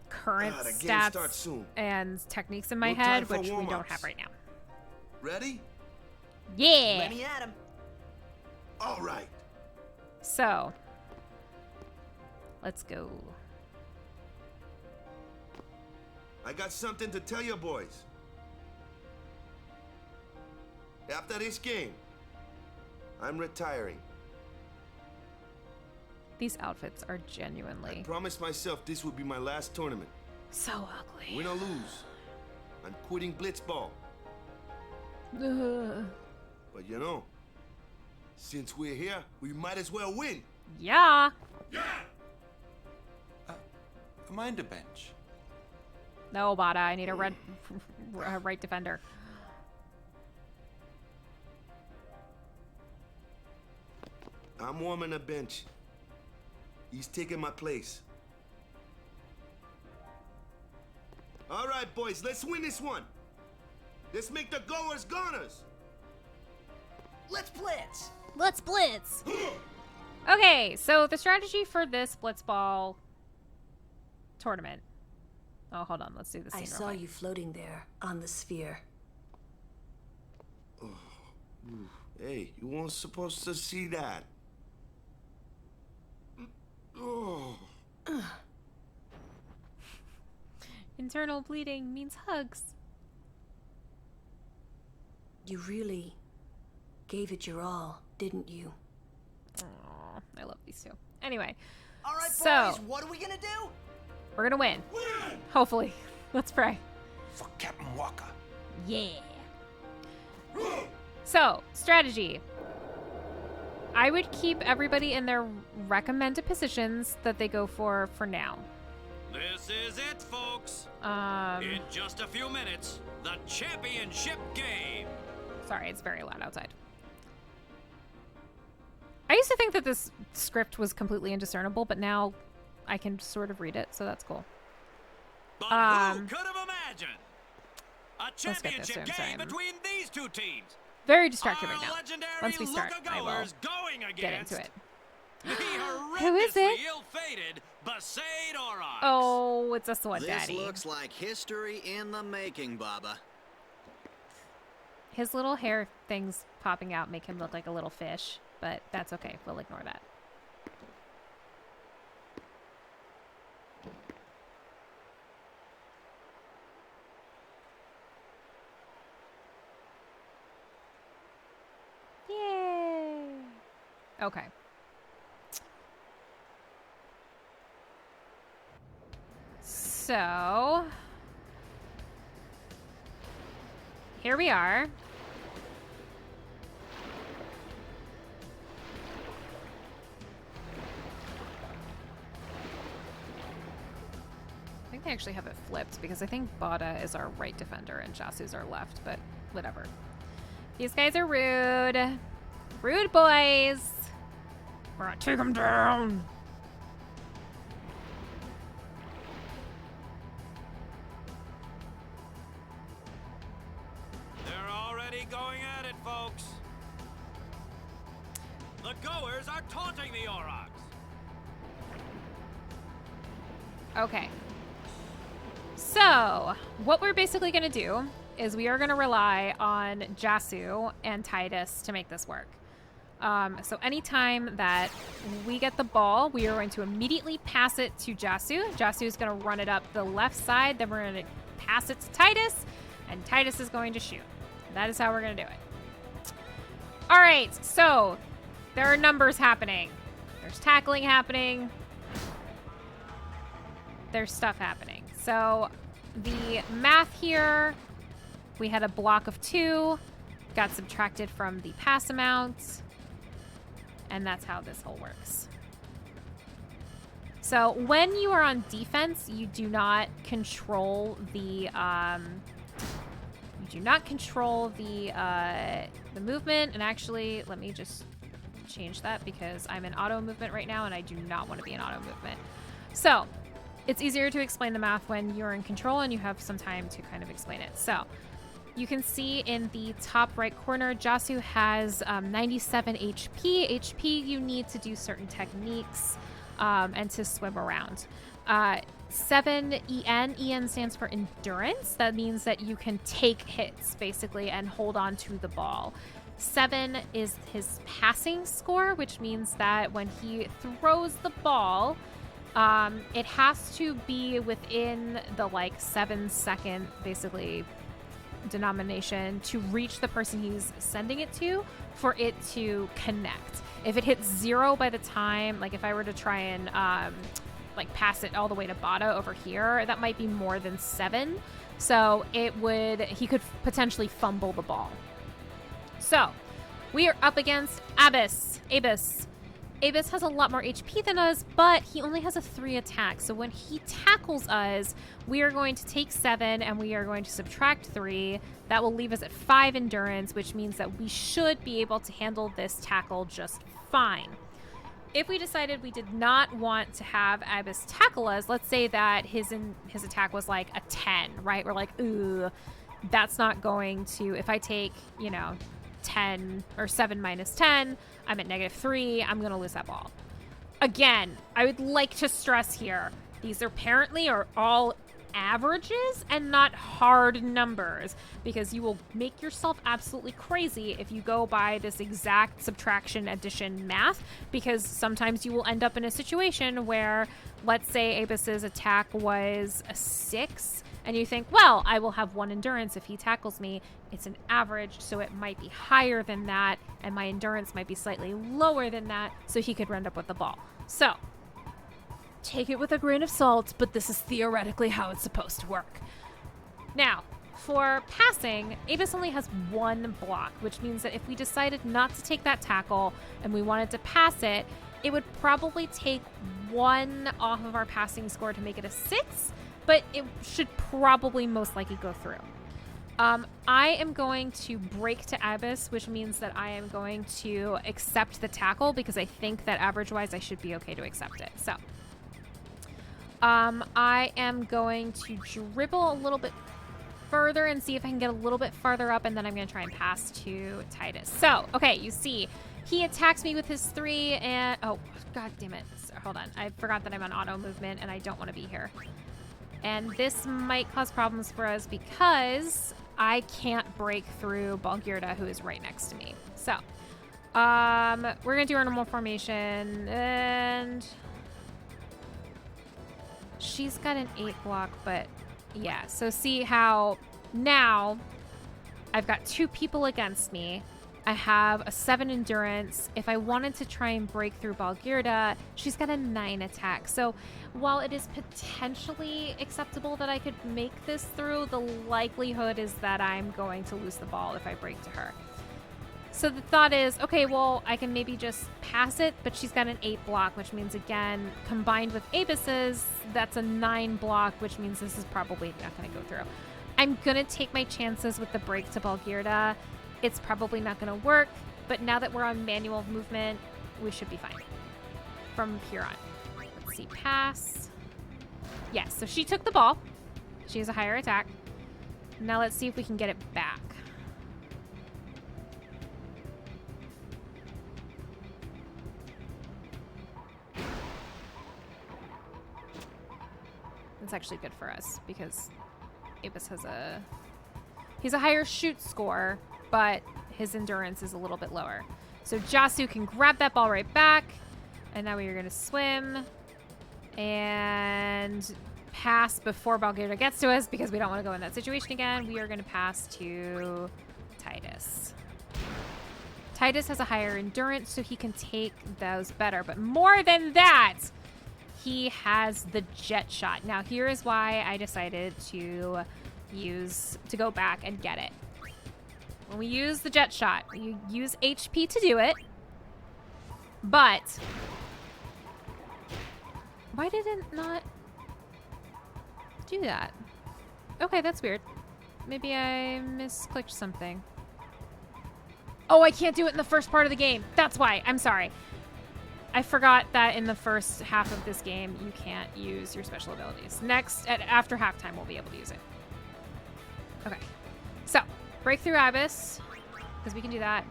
current stats and techniques in my head, which we don't have right now. Ready? Yeah. Let me at him. All right. So, let's go. I got something to tell you boys. After this game, I'm retiring. These outfits are genuinely I promised myself this would be my last tournament. so ugly. Win or lose, I'm quitting Blitzball. Ugh. But you know, since we're here, we might as well win. Yeah. Mind a bench. No, Bada. I need a red right defender. I'm warming a bench. He's taking my place. All All right, boys, let's win this one. Let's make the Goers goners. Let's blitz. Let's blitz. Okay, so the strategy for this Blitzball tournament. Oh, hold on. Let's do this. I saw you floating there on the sphere. Oh, hey, you weren't supposed to see that. Oh. Internal bleeding means hugs. You really gave it your all, didn't you? Aww, I love these two. Anyway, all right, so boys, what are we gonna do? We're gonna win. Hopefully. Let's pray. For Captain Walker. Yeah. So, strategy. I would keep everybody in their recommended positions that they go for now. This is it, folks. In just a few minutes, the championship game. Sorry, it's very loud outside. I used to think that this script was completely indiscernible, but now I can sort of read it, so that's cool. But who could have imagined a let's get this championship through. game between these two teams? Very distracted right now. Legendary Once we start, Luca I will Goers going get into it. Who is it? Ill-fated Besaid Aurochs. Oh, it's a SWAT This daddy. looks like history in the making, Baba. His little hair things popping out make him look like a little fish, but that's okay. We'll ignore that. Yay! Okay. So, here we are. I think they actually have it flipped because I think Bada is our right defender and Jasu's our left, but whatever. These guys are rude. Rude boys. We're gonna take them down. They're already going at it, folks. The Goers are taunting the Aurochs. Okay. So, what we're basically going to do is we are going to rely on Jasu and Titus to make this work. So anytime that we get the ball, we are going to immediately pass it to Jasu. Jasu is going to run it up the left side. Then we're going to pass it to Titus, and Titus is going to shoot. That is how we're going to do it. All right, so there are numbers happening. There's tackling happening. There's stuff happening. So the math here, we had a block of 2, got subtracted from the pass amount, and that's how this whole works. So when you are on defense, you do not control the movement. And actually, let me just change that because I'm in auto movement right now, and I do not want to be in auto movement. So it's easier to explain the math when you're in control and you have some time to kind of explain it. So you can see in the top right corner, Jasu has 97 HP. HP you need to do certain techniques and to swim around. 7 EN. EN stands for endurance. That means that you can take hits basically and hold on to the ball. 7 is his passing score, which means that when he throws the ball, it has to be within the 7-second basically denomination to reach the person he's sending it to for it to connect. If it hits 0 by the time, if I were to try and pass it all the way to Bada over here, that might be more than 7. So he could potentially fumble the ball. So we are up against Abyss. Abyss has a lot more HP than us, but he only has a 3 attack. So when he tackles us, we are going to take 7 and we are going to subtract 3. That will leave us at 5 endurance, which means that we should be able to handle this tackle just fine. if we decided we did not want to have Ibis tackle us, let's say that his attack was like a 10, right? We're like, ooh, that's not going to, if I take, you know, 10 or 7 minus 10, I'm at -3, I'm going to lose that ball. Again, I would like to stress here, these apparently are all averages and not hard numbers, because you will make yourself absolutely crazy if you go by this exact subtraction addition math, because sometimes you will end up in a situation where, let's say Abus's attack was a 6 and you think, well, I will have 1 endurance if he tackles me. It's an average, so it might be higher than that, and my endurance might be slightly lower than that, so he could end up with the ball. So take it with a grain of salt, but this is theoretically how it's supposed to work. Now, for passing, Abus only has 1 block, which means that if we decided not to take that tackle and we wanted to pass it, it would probably take 1 off of our passing score to make it a 6, but it should probably most likely go through. I am going to break to Ibis, which means that I am going to accept the tackle, because I think that average-wise I should be okay to accept it. So I am going to dribble a little bit further and see if I can get a little bit farther up, and then I'm going to try and pass to Titus. So, okay, you see, he attacks me with his 3, and oh, god damn it. Hold on. I forgot that I'm on auto movement, and I don't want to be here. And this might cause problems for us because I can't break through Balgirda, who is right next to me. So, we're going to do our normal formation, and she's got an 8 block, but yeah. So see how now I've got 2 people against me. I have a 7 endurance. If I wanted to try and break through Balgirda, she's got a 9 attack. So while it is potentially acceptable that I could make this through, the likelihood is that I'm going to lose the ball if I break to her. So the thought is, okay, well, I can maybe just pass it, but she's got an 8 block, which means, again, combined with Abus's, that's a 9 block, which means this is probably not going to go through. I'm going to take my chances with the break to Balgirda. It's probably not going to work, but now that we're on manual movement, we should be fine from here on. Let's see, pass. Yes, so she took the ball. She has a higher attack. Now let's see if we can get it back. That's actually good for us because Abus has he's a higher shoot score, but his endurance is a little bit lower. So Jasu can grab that ball right back, and now we are going to swim and pass before Balgirda gets to us because we don't want to go in that situation again. We are going to pass to Titus. Titus has a higher endurance, so he can take those better. But more than that, he has the jet shot. Now, here is why I decided to go back and get it. When we use the jet shot, you use HP to do it, but why did it not do that? Okay, that's weird. Maybe I misclicked something. Oh, I can't do it in the first part of the game. That's why. I'm sorry. I forgot that in the first half of this game, you can't use your special abilities. After halftime, we'll be able to use it. Okay. So, breakthrough Ibis, because we can do that.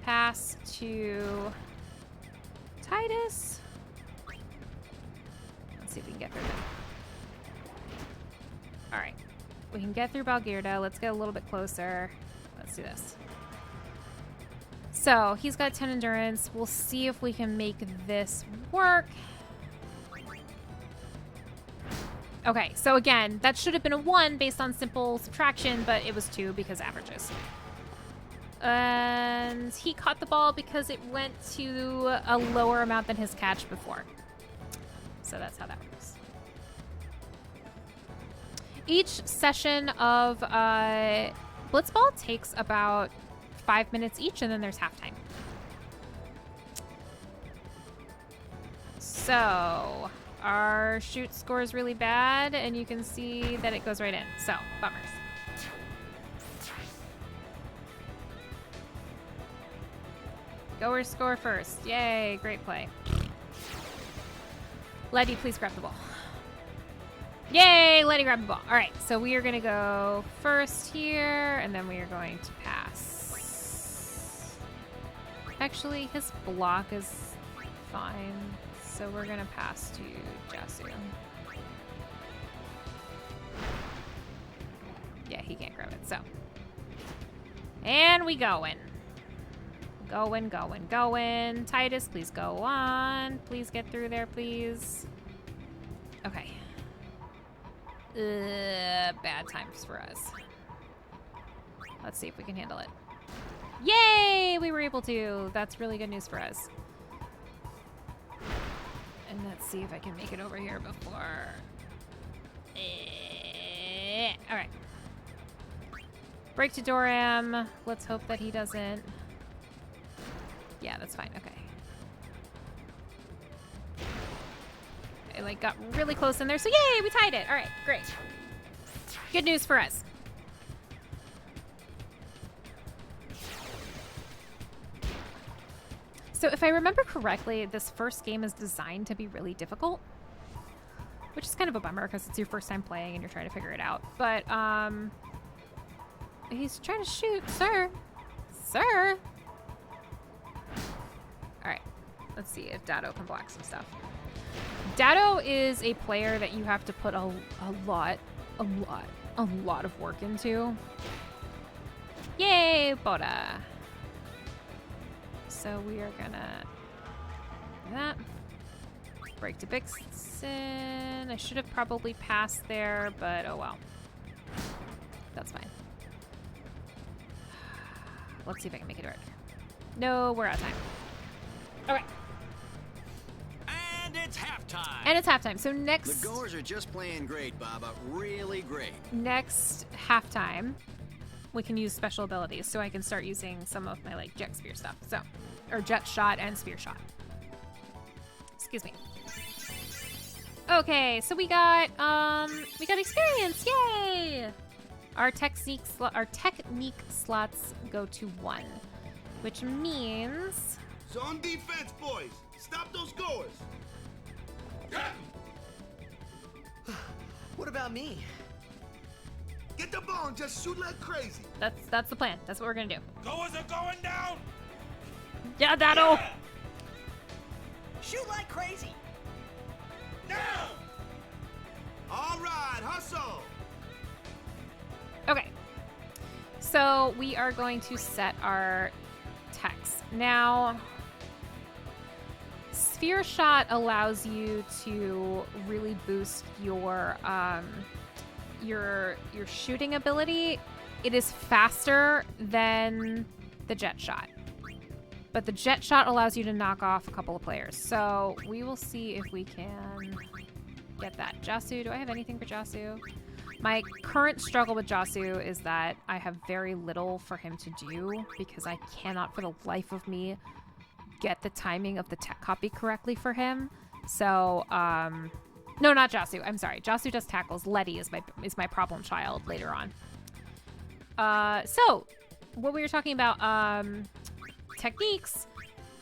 Pass to Titus. Let's see if we can get through that. All right. We can get through Balgirda. Let's get a little bit closer. Let's do this. So, he's got 10 endurance. We'll see if we can make this work. Okay, so again, that should have been a 1 based on simple subtraction, but it was 2 because averages. And he caught the ball because it went to a lower amount than his catch before. So that's how that works. Each session of Blitzball takes about 5 minutes each, and then there's halftime. So our shoot score is really bad, and you can see that it goes right in. So, bummers. Goers score first. Yay, great play. Letty, please grab the ball. Yay, Letty grabbed the ball. All right, so we are going to go first here, and then we are going to pass. Actually, his block is fine, so we're going to pass to Jasu. Yeah, he can't grab it, so. And we going. Going. Titus, please go on. Please get through there, please. Okay. Bad times for us. Let's see if we can handle it. Yay! We were able to. That's really good news for us. And let's see if I can make it over here before. All right. Break to Doram. Let's hope that he doesn't. Yeah, that's fine. Okay. I like got really close in there, so yay, we tied it. All right, great. Good news for us. So if I remember correctly, this first game is designed to be really difficult, which is kind of a bummer because it's your first time playing and you're trying to figure it out. But he's trying to shoot, sir. Sir. All right, let's see if Dado can block some stuff. Dado is a player that you have to put a lot of work into. Yay, Boda. So we are gonna do that. Break to Bixen. I should have probably passed there, but oh well. That's fine. Let's see if I can make it work. No, we're out of time. Okay. And it's halftime. And it's halftime. So next... The Goers are just playing great, Baba. Really great. Next halftime, we can use special abilities. So I can start using some of my, like, jet spear stuff. So, or jet shot and spear shot. Excuse me. Okay, so we got experience. Yay! Our technique slots go to 1, which means... Zone defense, boys. Stop those Goers. What about me? Get the ball and just shoot like crazy. That's the plan. That's what we're gonna do. Goers are going down. Yeah, Dado. Yeah. Shoot like crazy. Now. All right, hustle. Okay. So we are going to set our techs. Now, Sphere Shot allows you to really boost your shooting ability. It is faster than the Jet Shot, but the Jet Shot allows you to knock off a couple of players. So we will see if we can get that. Jasu, do I have anything for Jasu? My current struggle with Jasu is that I have very little for him to do because I cannot for the life of me get the timing of the tech copy correctly for him. So, no, not Jasu. I'm sorry. Jasu does tackles. Letty is my problem child later on. So, what we were talking about, techniques.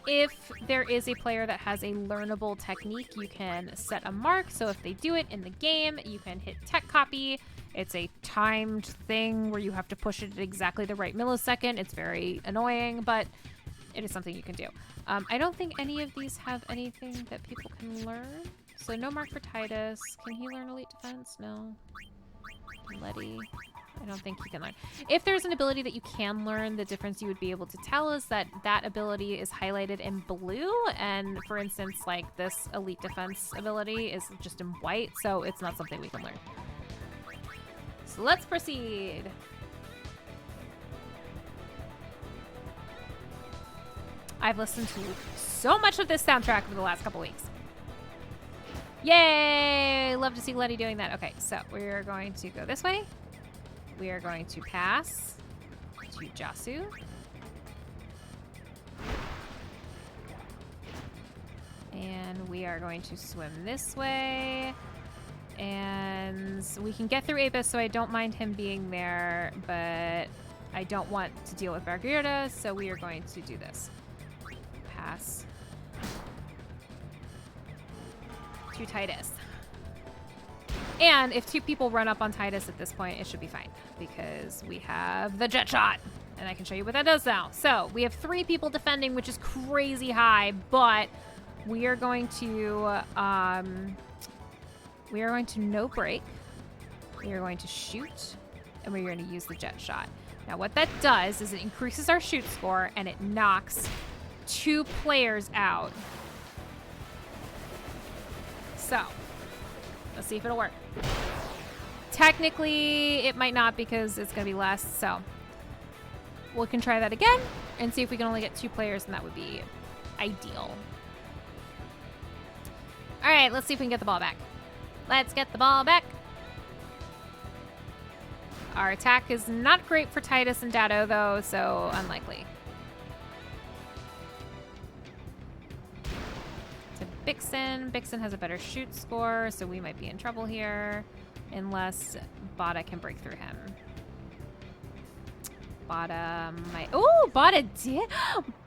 If there is a player that has a learnable technique, you can set a mark. So if they do it in the game, you can hit tech copy. It's a timed thing where you have to push it at exactly the right millisecond. It's very annoying, but it is something you can do. I don't think any of these have anything that people can learn. So no mark for Titus. Can he learn Elite Defense? No. Letty. I don't think he can learn. If there's an ability that you can learn, the difference you would be able to tell is that that ability is highlighted in blue. And for instance, like this Elite Defense ability is just in white. So it's not something we can learn. So let's proceed. I've listened to so much of this soundtrack over the last couple weeks. Yay! Love to see Letty doing that. Okay, so we're going to go this way. We are going to pass to Jasu. And we are going to swim this way. And we can get through Apis, so I don't mind him being there, but I don't want to deal with Bargirda, so we are going to do this. Pass. to Titus. And if 2 people run up on Titus at this point, it should be fine because we have the jet shot. And I can show you what that does now. So we have 3 people defending, which is crazy high, but we are going to no break. We are going to shoot, and we're going to use the jet shot. Now what that does is it increases our shoot score, and it knocks 2 players out. So let's see if it'll work. Technically, it might not because it's going to be less, so we can try that again and see if we can only get 2 players, and that would be ideal. All right, let's see if we can get the ball back. Let's get the ball back. Our attack is not great for Titus and Dado, though, so unlikely. To Bixen. Bixen has a better shoot score, so we might be in trouble here unless Bada can break through him. Bada might... Oh, Bada did...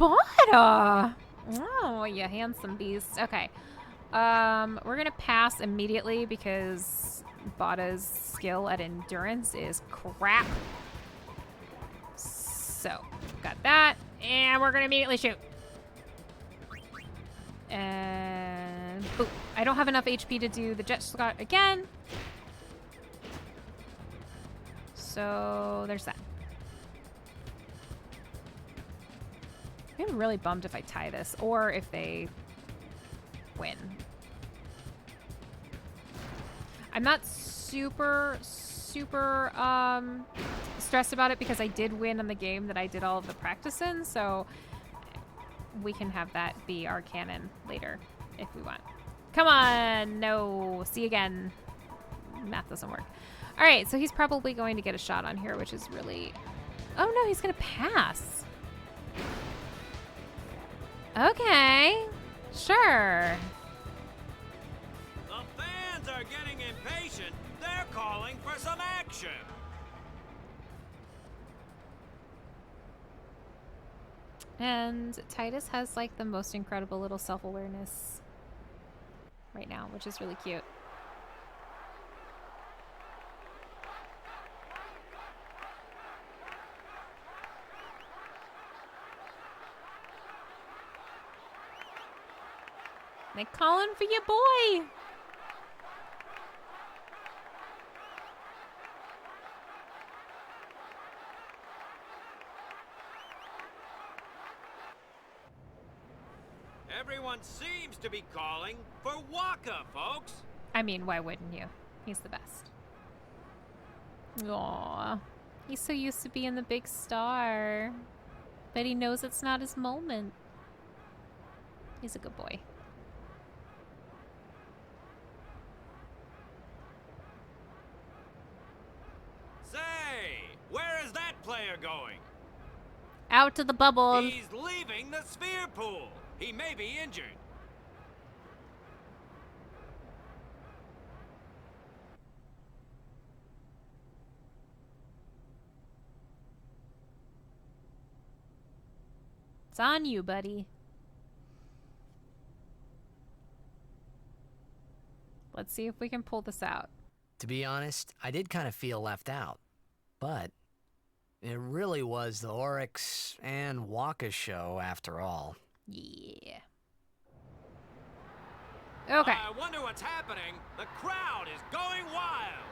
Bada! Oh, you handsome beast. Okay. We're gonna pass immediately because Bada's skill at endurance is crap. So, got that. And we're gonna immediately shoot. And... Boop. I don't have enough HP to do the jet shot again. So, there's that. I'm really bummed if I tie this, or if they win. I'm not super stressed about it because I did win on the game that I did all of the practice in, so we can have that be our canon later if we want. Come on, no, see again. Math doesn't work. All right, so he's probably going to get a shot on here, which is really... Oh no, he's gonna pass. Okay, sure. The fans are getting impatient. They're calling for some action. And Titus has like the most incredible little self-awareness right now, which is really cute. They calling for your boy. Everyone seems to be calling for Waka, folks. I mean, why wouldn't you? He's the best. Aww. He's so used to being the big star. But he knows it's not his moment. He's a good boy. Where is that player going? Out to the bubble. He's leaving the sphere pool. He may be injured. It's on you, buddy. Let's see if we can pull this out. To be honest, I did kind of feel left out. But it really was the Oryx and Waka show after all. Yeah. Okay. I wonder what's happening. The crowd is going wild.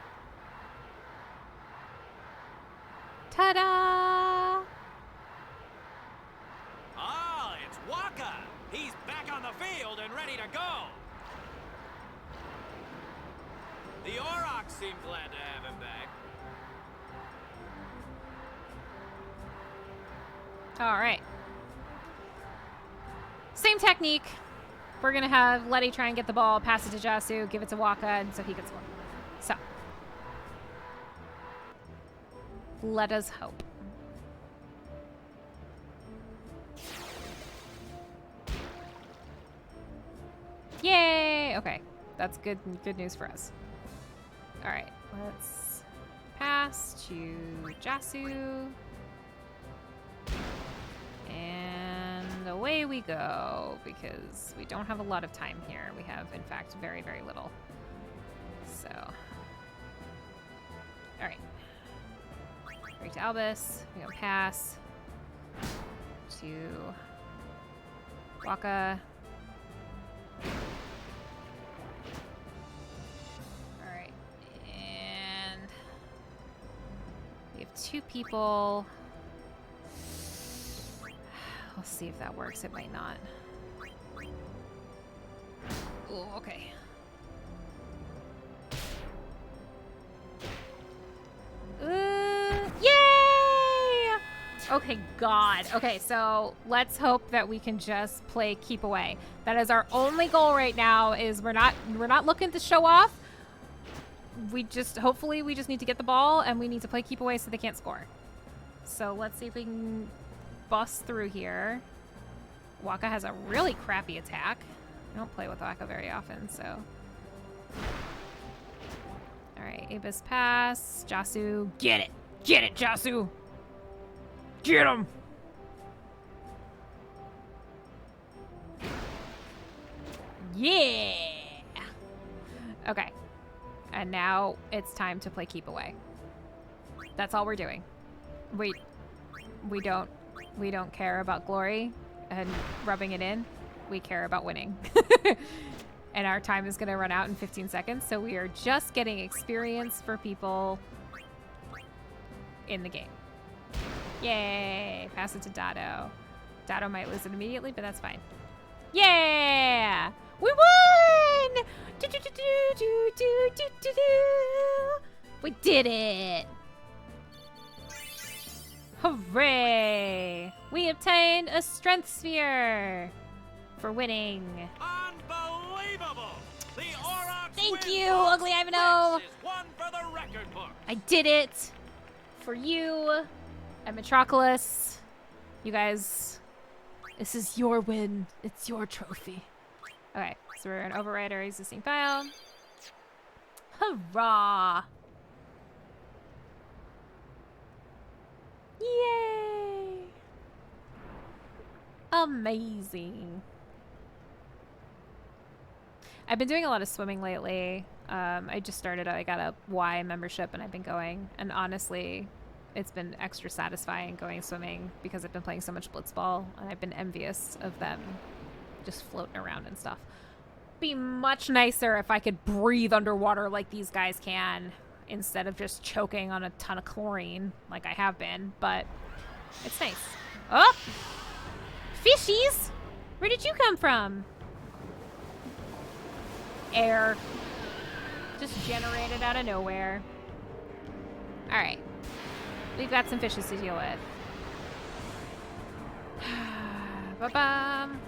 Ta-da! Ah, it's Waka. He's back on the field and ready to go. The Aurochs seem glad to have him back. All right. Same technique. We're going to have Letty try and get the ball, pass it to Jasu, give it to Waka, and so he can score. So. Let us hope. Yay! Okay. That's good news for us. All right. Let's pass to Jasu. And And away we go, because we don't have a lot of time here. We have, in fact, very, very little. So. Alright. Right to Albus. We go pass. To Waka. Alright. And we have 2 people. We'll see if that works. It might not. Oh, okay. Yay! Okay, God. Okay, so let's hope that we can just play keep away. That is our only goal right now. Is we're not looking to show off. Hopefully we just need to get the ball and we need to play keep away so they can't score. So let's see if we can bust through here. Waka has a really crappy attack. I don't play with Waka very often, so. Alright, Abus pass. Jasu, get it! Get it, Jasu! Get him! Yeah! Okay. And now it's time to play keep away. That's all we're doing. We don't care about glory and rubbing it in. We care about winning. And our time is going to run out in 15 seconds, so we are just getting experience for people in the game. Yay! Pass it to Dado. Dado might lose it immediately, but that's fine. Yeah! We won! We did it! Hooray! We obtained a strength sphere for winning. Unbelievable! The Aurochs Thank you, Ugly Ivanhoe! one for the record book. I did it for you and Metropolis. You guys, this is your win. It's your trophy. Okay, so we're gonna override our existing file. Hurrah! Yay! Amazing. I've been doing a lot of swimming lately. I just started, I got a Y membership and I've been going. And honestly, it's been extra satisfying going swimming because I've been playing so much Blitzball and I've been envious of them just floating around and stuff. Be much nicer if I could breathe underwater like these guys can instead of just choking on a ton of chlorine like I have been, but it's nice. Oh! Fishies! Where did you come from? Air. Just generated out of nowhere. Alright. We've got some fishes to deal with. Ba-bum.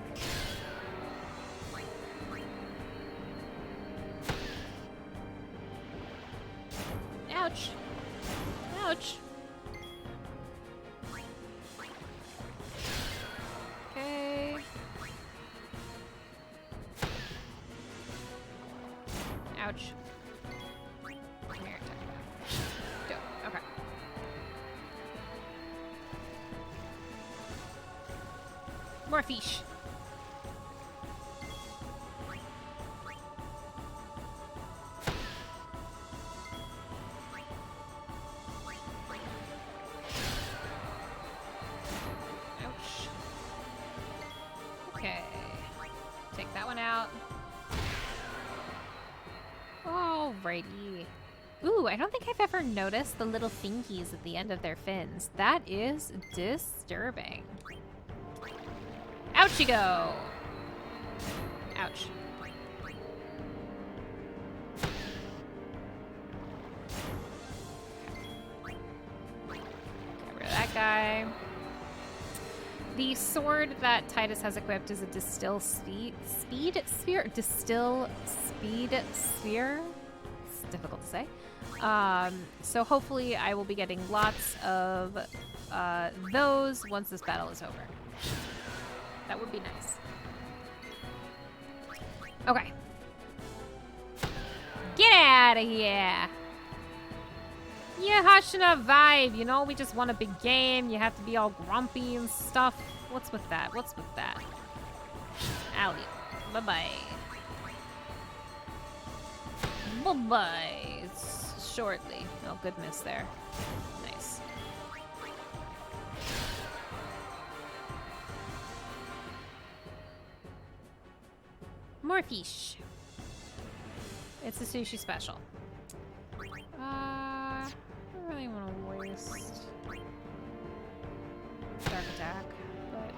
Ouch. Ouch. Okay. Ouch. Come here, Dope. Okay. More fish. Ouch. Okay. Take that one out. Alrighty. Ooh, I don't think I've ever noticed the little fingies at the end of their fins. That is disturbing. Out you go! Ouch. Get rid of that guy. The sword that Titus has equipped is a distill speed sphere? Distill speed sphere? It's difficult to say. So hopefully I will be getting lots of those once this battle is over. That would be nice. Okay. Get out of here! Yeah, Hashina vibe, you know? We just won a big game. You have to be all grumpy and stuff. What's with that? What's with that? Alley. Bye-bye. Bye-bye. It's shortly. Oh, good miss there. Nice. More fish. It's a sushi special. I don't really want to waste Dark Attack, but...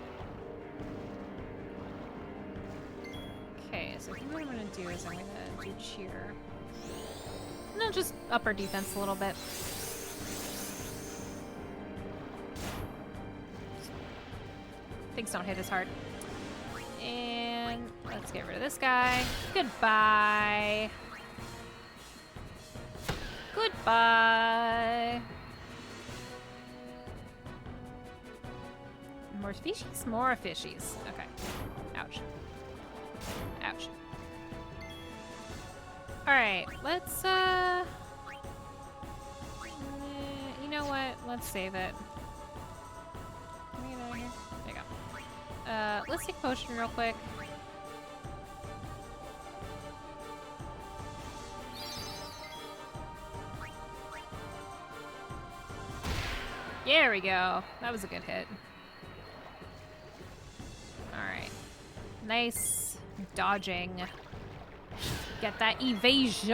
Okay, so I think what I'm gonna do is I'm gonna do Cheer. And then just up our defense a little bit. Things don't hit as hard. And let's get rid of this guy. Goodbye. Goodbye. More fishies? More fishies. Okay. Ouch. Ouch. Alright, let's, you know what? Let's save it. Can we get out of here? There you go. Let's take a potion real quick. There we go. That was a good hit. Alright. Nice dodging. Get that evasion!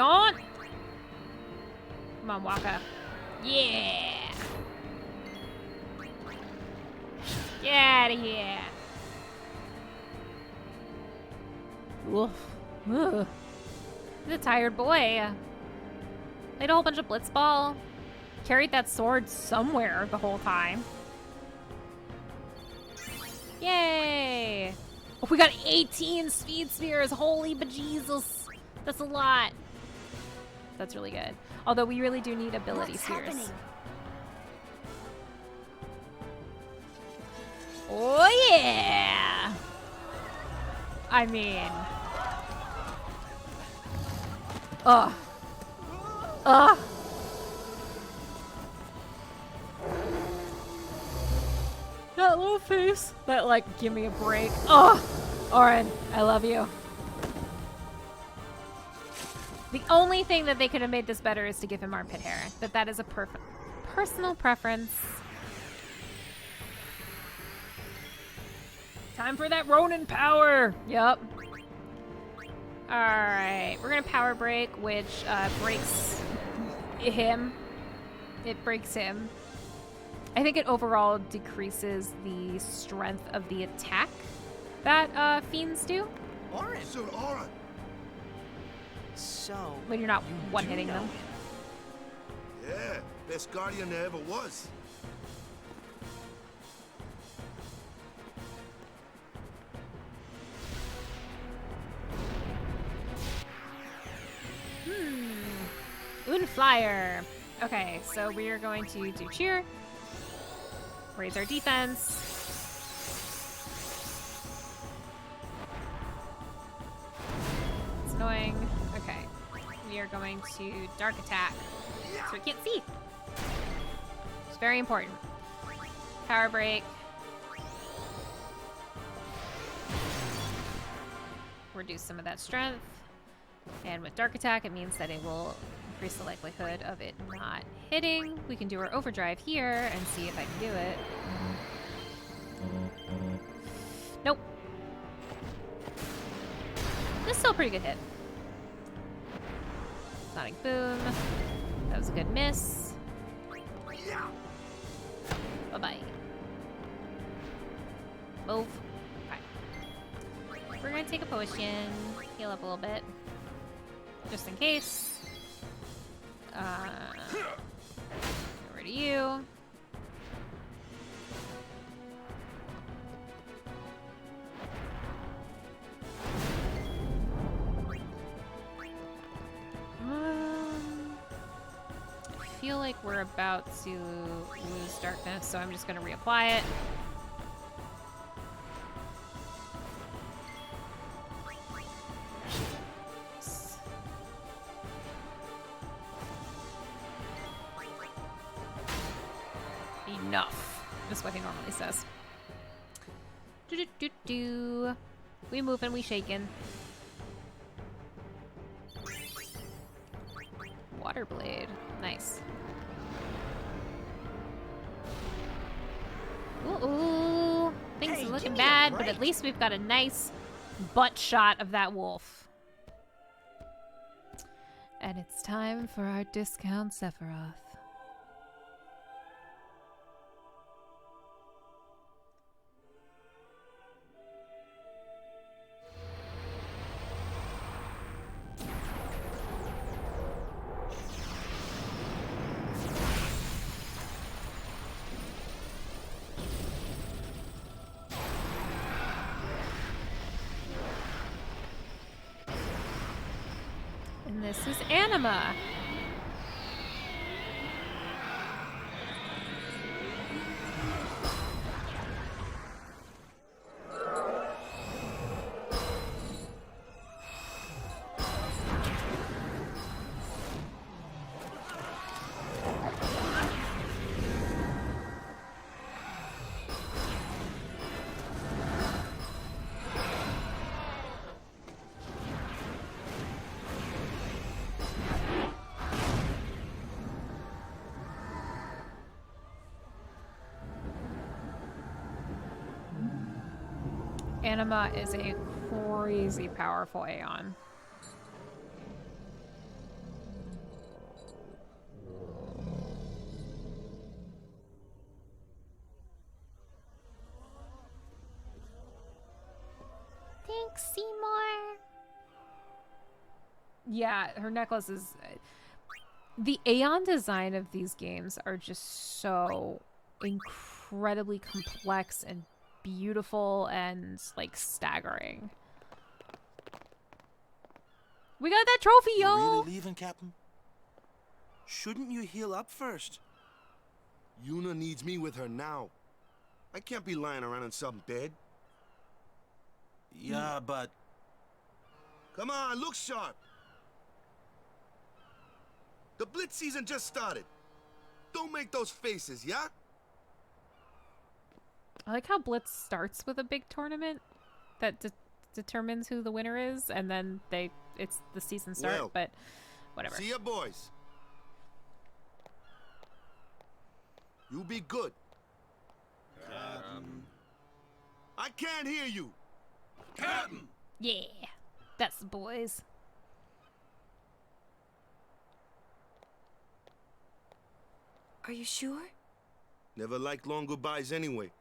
Come on, Waka. Yeah! Get out of here! Oof. Ugh. He's a tired boy. Played a whole bunch of Blitzball. Carried that sword somewhere the whole time. Yay! Oh, we got 18 speed spheres. Holy bejesus. That's a lot. That's really good. Although we really do need ability spheres. Oh yeah! I mean... Ugh. Ugh. That little face. That, like, give me a break. Oh! Oren, I love you. The only thing that they could have made this better is to give him armpit hair. But that is a personal preference. Time for that Ronin power! Yup. Alright, we're gonna power break, which breaks him. It breaks him. I think it overall decreases the strength of the attack that fiends do. Oren! So, Oren! So, when you're not one-hitting them. Yeah, best guardian there ever was. Flyer. Okay, so we are going to do cheer. Raise our defense. It's annoying. Okay. We are going to dark attack. So we can't see. It's very important. Power break. Reduce some of that strength. And with dark attack, it means that it will increase the likelihood of it not hitting. We can do our overdrive here and see if I can do it. Nope. This is still a pretty good hit. Sonic boom. That was a good miss. Bye-bye. Move. Okay. We're gonna take a potion, heal up a little bit, just in case. Get rid of you. I feel like we're about to lose darkness, so I'm just gonna reapply it. Enough, is what he normally says. Do. We moving, we shaking. Water blade. Nice. Ooh. Things are looking bad, but at least we've got a nice butt shot of that wolf. And it's time for our discount Sephiroth. And this is Anima. Anima is a crazy powerful Aeon. Thanks, Seymour. Yeah, her necklace is... The Aeon design of these games are just so incredibly complex and beautiful and, like, staggering. We got that trophy, yo! You really leaving, Captain? Shouldn't you heal up first? Yuna needs me with her now. I can't be lying around in some bed. Yeah, but... Come on, look sharp. The Blitz season just started. Don't make those faces, yeah? I like how Blitz starts with a big tournament that determines who the winner is, and then it's the season start, Well, but whatever. See ya, boys. You be good. Captain. I can't hear you. Captain! Yeah, that's the boys. Are you sure? Never liked long goodbyes anyway.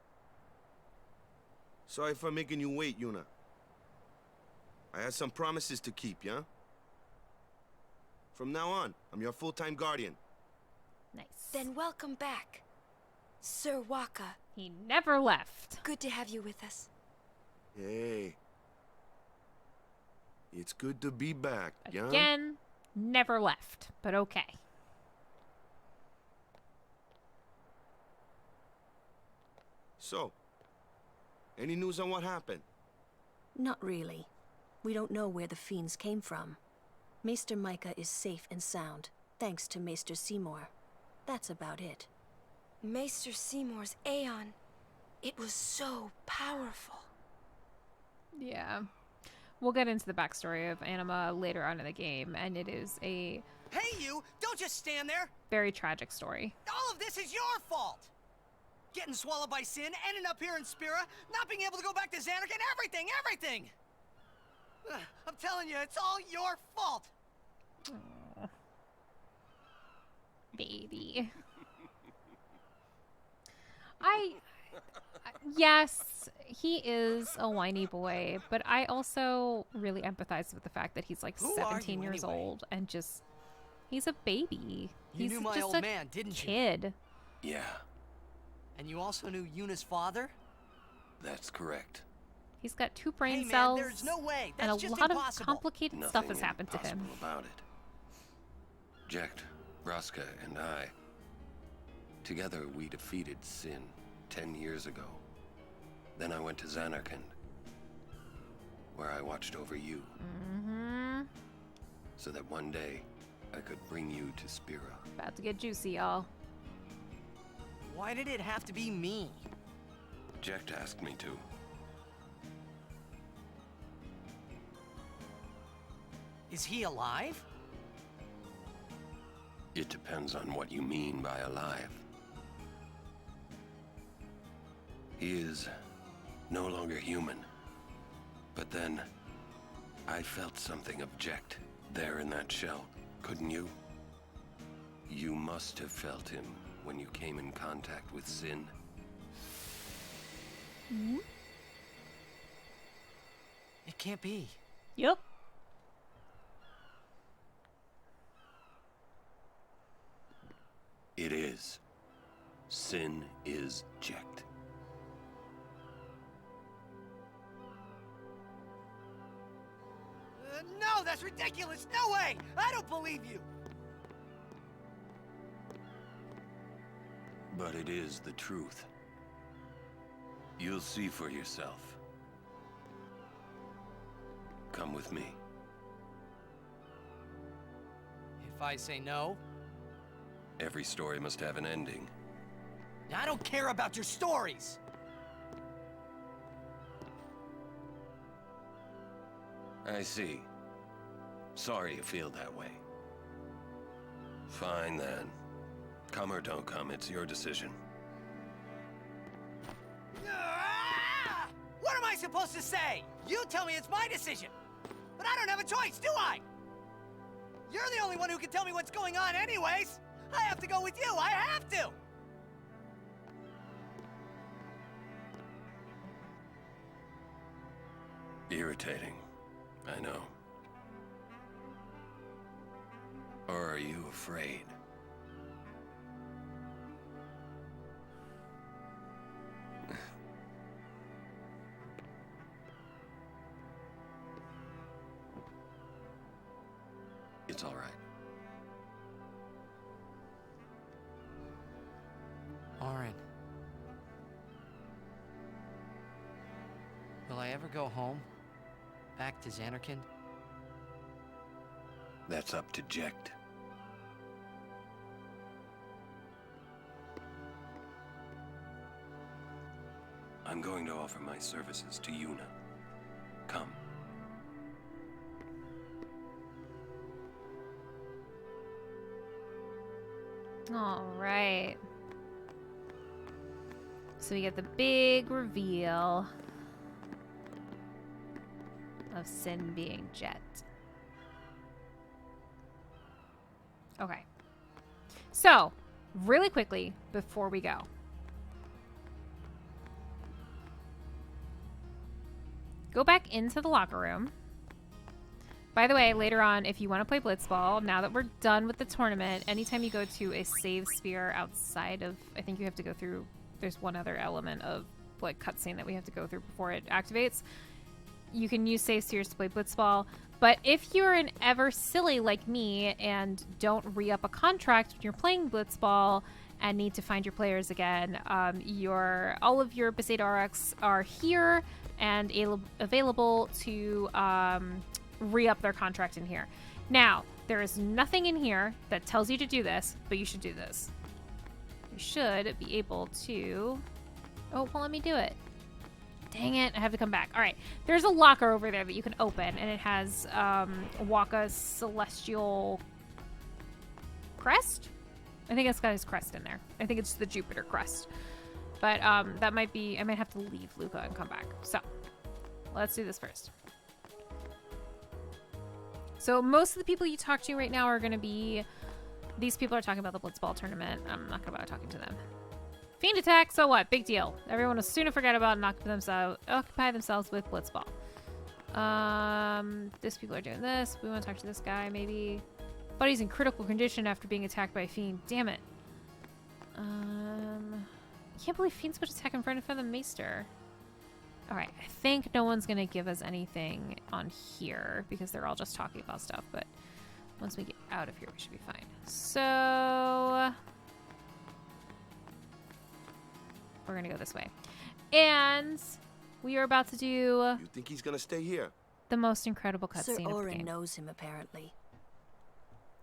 Sorry for making you wait, Yuna. I had some promises to keep, yeah? From now on, I'm your full-time guardian. Nice. Then welcome back, Sir Waka. He never left. Good to have you with us. Hey. It's good to be back, yeah? Again, never left, but okay. So, any news on what happened? Not really. We don't know where the fiends came from. Maester Micah is safe and sound, thanks to Maester Seymour. That's about it. Maester Seymour's Aeon. It was so powerful. Yeah. We'll get into the backstory of Anima later on in the game, and it is a... Hey, you! Don't just stand there! very tragic story. All of this is your fault! Getting swallowed by sin, ending up here in Spira, not being able to go back to Xanarkand, everything! I'm telling you, it's all your fault! Aww. Baby. Yes, he is a whiny boy, but I also really empathize with the fact that he's like 17 years old and just, he's a baby. You knew my just old a man, didn't you? kid. Yeah, And you also knew Yuna's father? that's correct. He's got 2 brain Hey, man, cells, there's no way. and That's a just lot impossible. of complicated stuff has Nothing happened to him. impossible about it. Jekt, Vraska, and I, together we defeated Sin 10 years ago. Then I went to Xanarkand, where I watched over you. Mm-hmm. So that one day, I could bring you to Spira. About to get juicy, y'all. Why did it have to be me? Jekt asked me to. Is he alive? It depends on what you mean by alive. He is no longer human. But then, I felt something object there in that shell, couldn't you? You must have felt him when you came in contact with Sin. It can't be. Yep. It is. Sin is Jekt. No, that's ridiculous! No way! I don't believe you! But it is the truth. You'll see for yourself. Come with me. If I say no? Every story must have an ending. I don't care about your stories! I see. Sorry you feel that way. Fine then. Come or don't come, it's your decision. What am I supposed to say? You tell me it's my decision. But I don't have a choice, do I? You're the only one who can tell me what's going on anyways. I have to go with you, I have to! Irritating, I know. Or are you afraid? It's all right. Orin. Will I ever go home? Back to Xanarkand? That's up to Jekt. I'm going to offer my services to Yuna. Come. All right. So we get the big reveal of Sin being Jet. Okay. So, really quickly before we go. Go back into the locker room. By the way, later on, if you want to play Blitzball, now that we're done with the tournament, anytime you go to a save sphere outside of, I think you have to go through, there's one other element of like cutscene that we have to go through before it activates. You can use save spheres to play Blitzball. But if you're an ever silly like me and don't re-up a contract when you're playing Blitzball and need to find your players again, all of your Besaid RX are here and available to re-up their contract in here. Now, there is nothing in here that tells you to do this, but you should do this. You should be able to... Oh, well, let me do it. Dang it, I have to come back. All right, there's a locker over there that you can open, and it has Waka's celestial crest? I think it's got his crest in there. I think it's the Jupiter crest. But that might be... I might have to leave Luca and come back. So, let's do this first. So most of the people you talk to right now are going to be... These people are talking about the Blitzball tournament. I'm not going to bother talking to them. Fiend attack, so what? Big deal. Everyone will sooner forget about and occupy themselves with Blitzball. These people are doing this. We want to talk to this guy, maybe. Buddy's in critical condition after being attacked by a fiend. Damn it. I can't believe fiends would attack in front of the Maester. Alright, I think no one's going to give us anything on here because they're all just talking about stuff, but once we get out of here, we should be fine. So, we're going to go this way. And we are about to do... You think he's going to stay here? The most incredible cutscene Sir of the Orin game. knows him, apparently.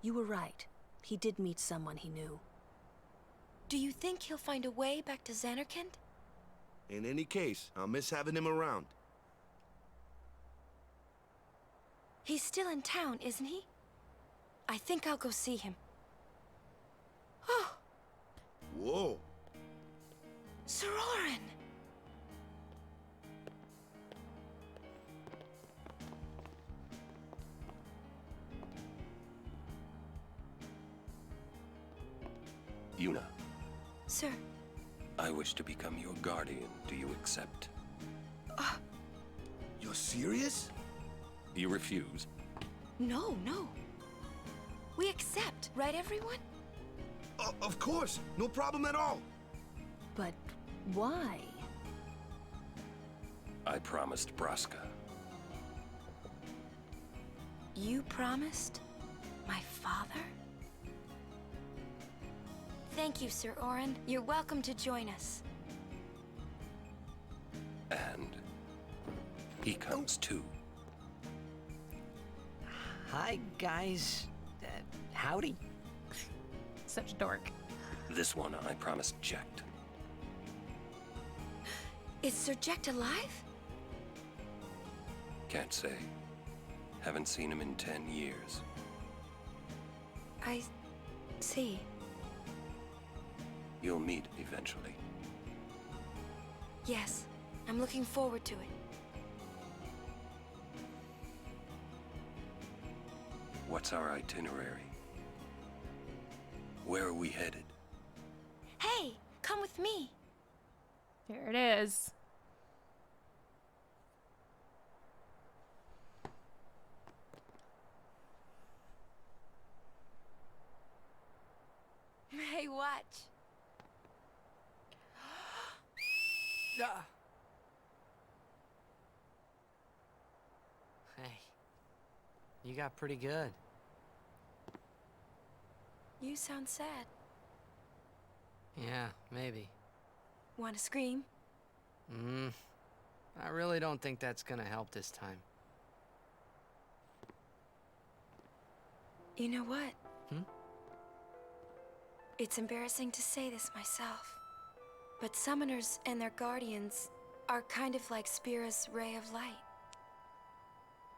You were right. He did meet someone he knew. Do you think he'll find a way back to Xanarkand? In any case, I'll miss having him around. He's still in town, isn't he? I think I'll go see him. Oh! Whoa. Sir Orin! Yuna, Sir. I wish to become your guardian. Do you accept? You're serious? You refuse? No. We accept, right, everyone? Of course. No problem at all. But why? I promised Braska. You promised? My father? Thank you, Sir Orin. You're welcome to join us. And he comes too. Hi, guys. Howdy. Such a dork. This one I promised Jecht. Is Sir Jecht alive? Can't say. Haven't seen him in 10 years. I see. You'll meet eventually. Yes, I'm looking forward to it. What's our itinerary? Where are we headed? Hey, come with me. There it is. Hey, watch. Hey, you got pretty good. You sound sad. Yeah, maybe. Want to scream? I really don't think that's gonna help this time. You know what? Hmm? It's embarrassing to say this myself, but summoners and their guardians are kind of like Spira's ray of light.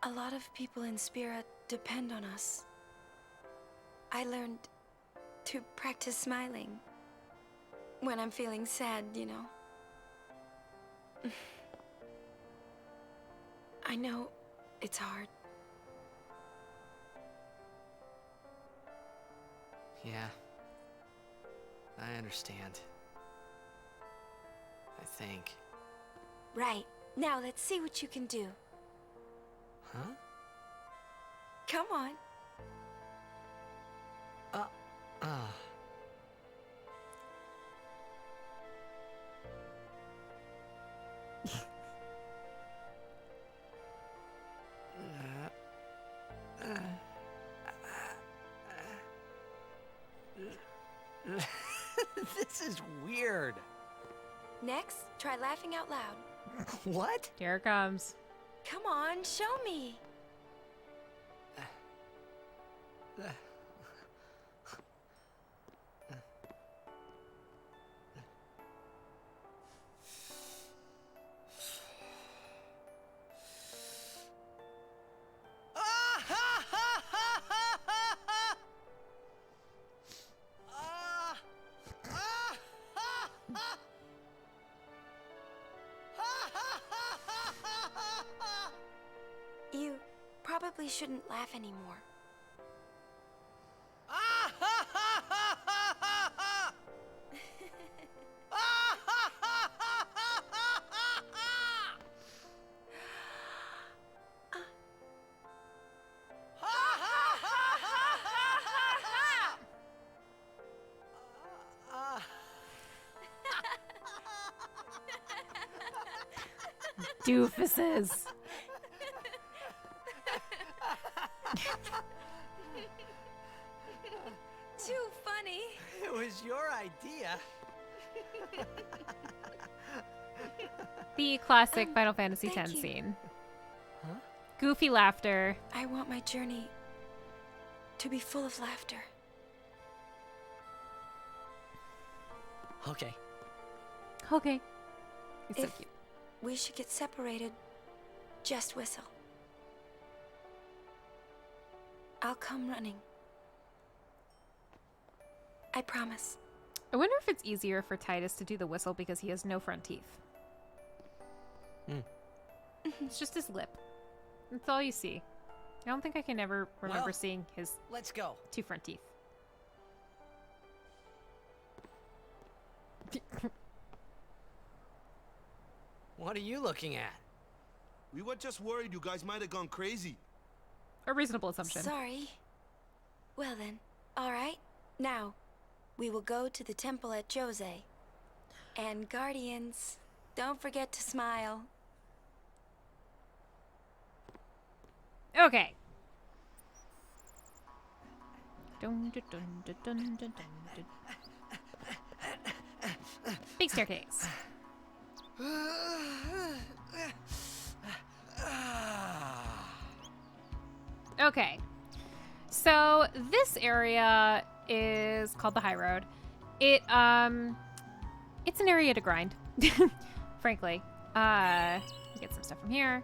A lot of people in Spira depend on us. I learned to practice smiling when I'm feeling sad, you know. I know it's hard. Yeah. I understand. I think. Right. Now let's see what you can do. Huh? Come on. This is weird. Next, try laughing out loud. What? Here it comes. Come on, show me. You probably shouldn't laugh anymore. Doofuses. Too funny. It was your idea. The classic Final Fantasy thank X you. scene. Huh? Goofy laughter. I want my journey to be full of laughter. Okay. Okay. It's so If cute. we should get separated, just whistle. I'll come running. I promise. I wonder if it's easier for Titus to do the whistle because he has no front teeth. It's just his lip. That's all you see. I don't think I can ever remember seeing his let's go. 2 front teeth. What are you looking at? We were just worried you guys might have gone crazy. A reasonable assumption. Sorry. Well then, all right. Now, we will go to the temple at Jose. And Guardians, don't forget to smile. Okay. Dun, dun, dun, dun, dun, dun, dun, dun. Big staircase. Okay. So this area is called the High Road. It's an area to grind, frankly. Get some stuff from here.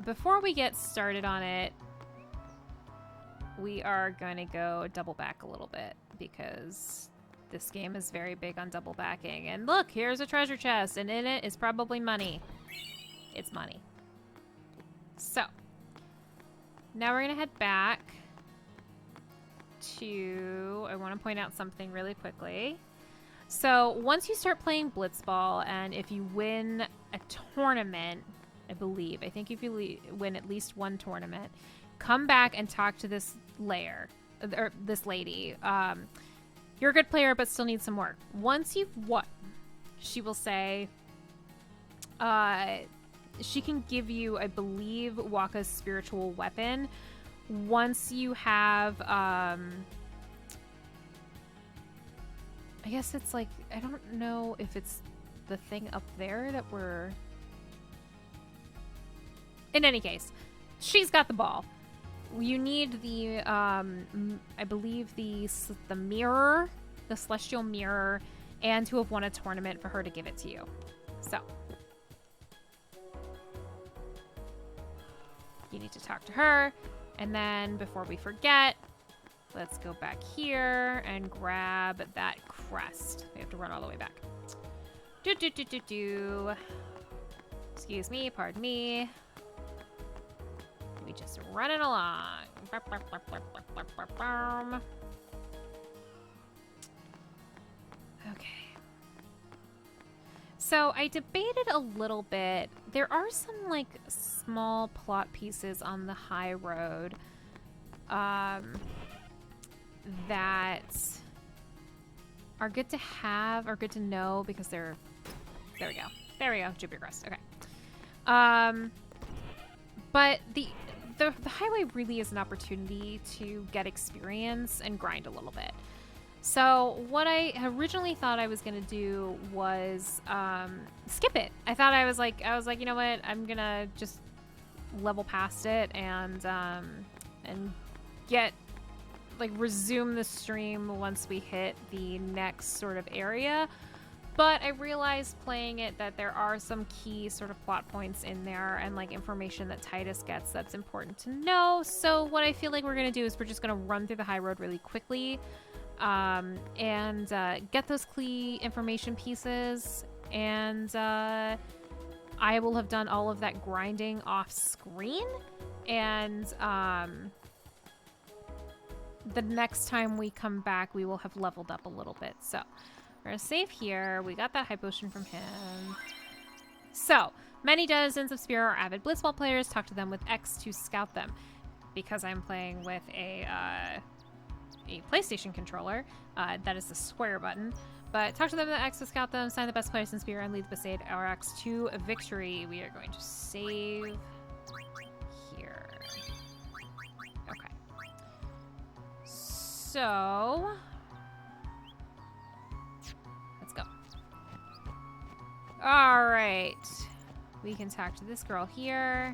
Before we get started on it, we are going to go double back a little bit because this game is very big on double backing. And look, here's a treasure chest, and in it is probably money. It's money. So, now we're going to head back to... I want to point out something really quickly. So, once you start playing Blitzball, and if you win a tournament, I think if you win at least one tournament, come back and talk to this this lady. You're a good player, but still need some work. Once you've won, she will say, she can give you, I believe, Waka's spiritual weapon. Once you have, I guess it's like, I don't know if it's the thing up there that we're... In any case, she's got the ball. You need the, I believe the mirror, the celestial mirror, and to have won a tournament for her to give it to you. So, you need to talk to her. And then before we forget, let's go back here and grab that crest. We have to run all the way back. Excuse me, pardon me. We just running along. Okay. So I debated a little bit. There are some like small plot pieces on the high road that are good to have or good to know because they're... There we go. There we go. Jupiter Crest. Okay. But the highway really is an opportunity to get experience and grind a little bit. So what I originally thought I was gonna do was skip it. I was like, you know what? I'm gonna just level past it and get resume the stream once we hit the next sort of area. But I realized playing it that there are some key sort of plot points in there and like information that Titus gets that's important to know. So what I feel like we're gonna do is we're just gonna run through the high road really quickly and get those key information pieces, and I will have done all of that grinding off screen, and the next time we come back we will have leveled up a little bit. So we're gonna save here. We got that high potion from him. So, many dozens of Spear are avid Blitzball players. Talk to them with X to scout them. Because I'm playing with a PlayStation controller, that is the square button. But talk to them with X to scout them, sign the best players in Spear, and lead the Besaid RX to victory. We are going to save here. Okay. So... All right, we can talk to this girl here.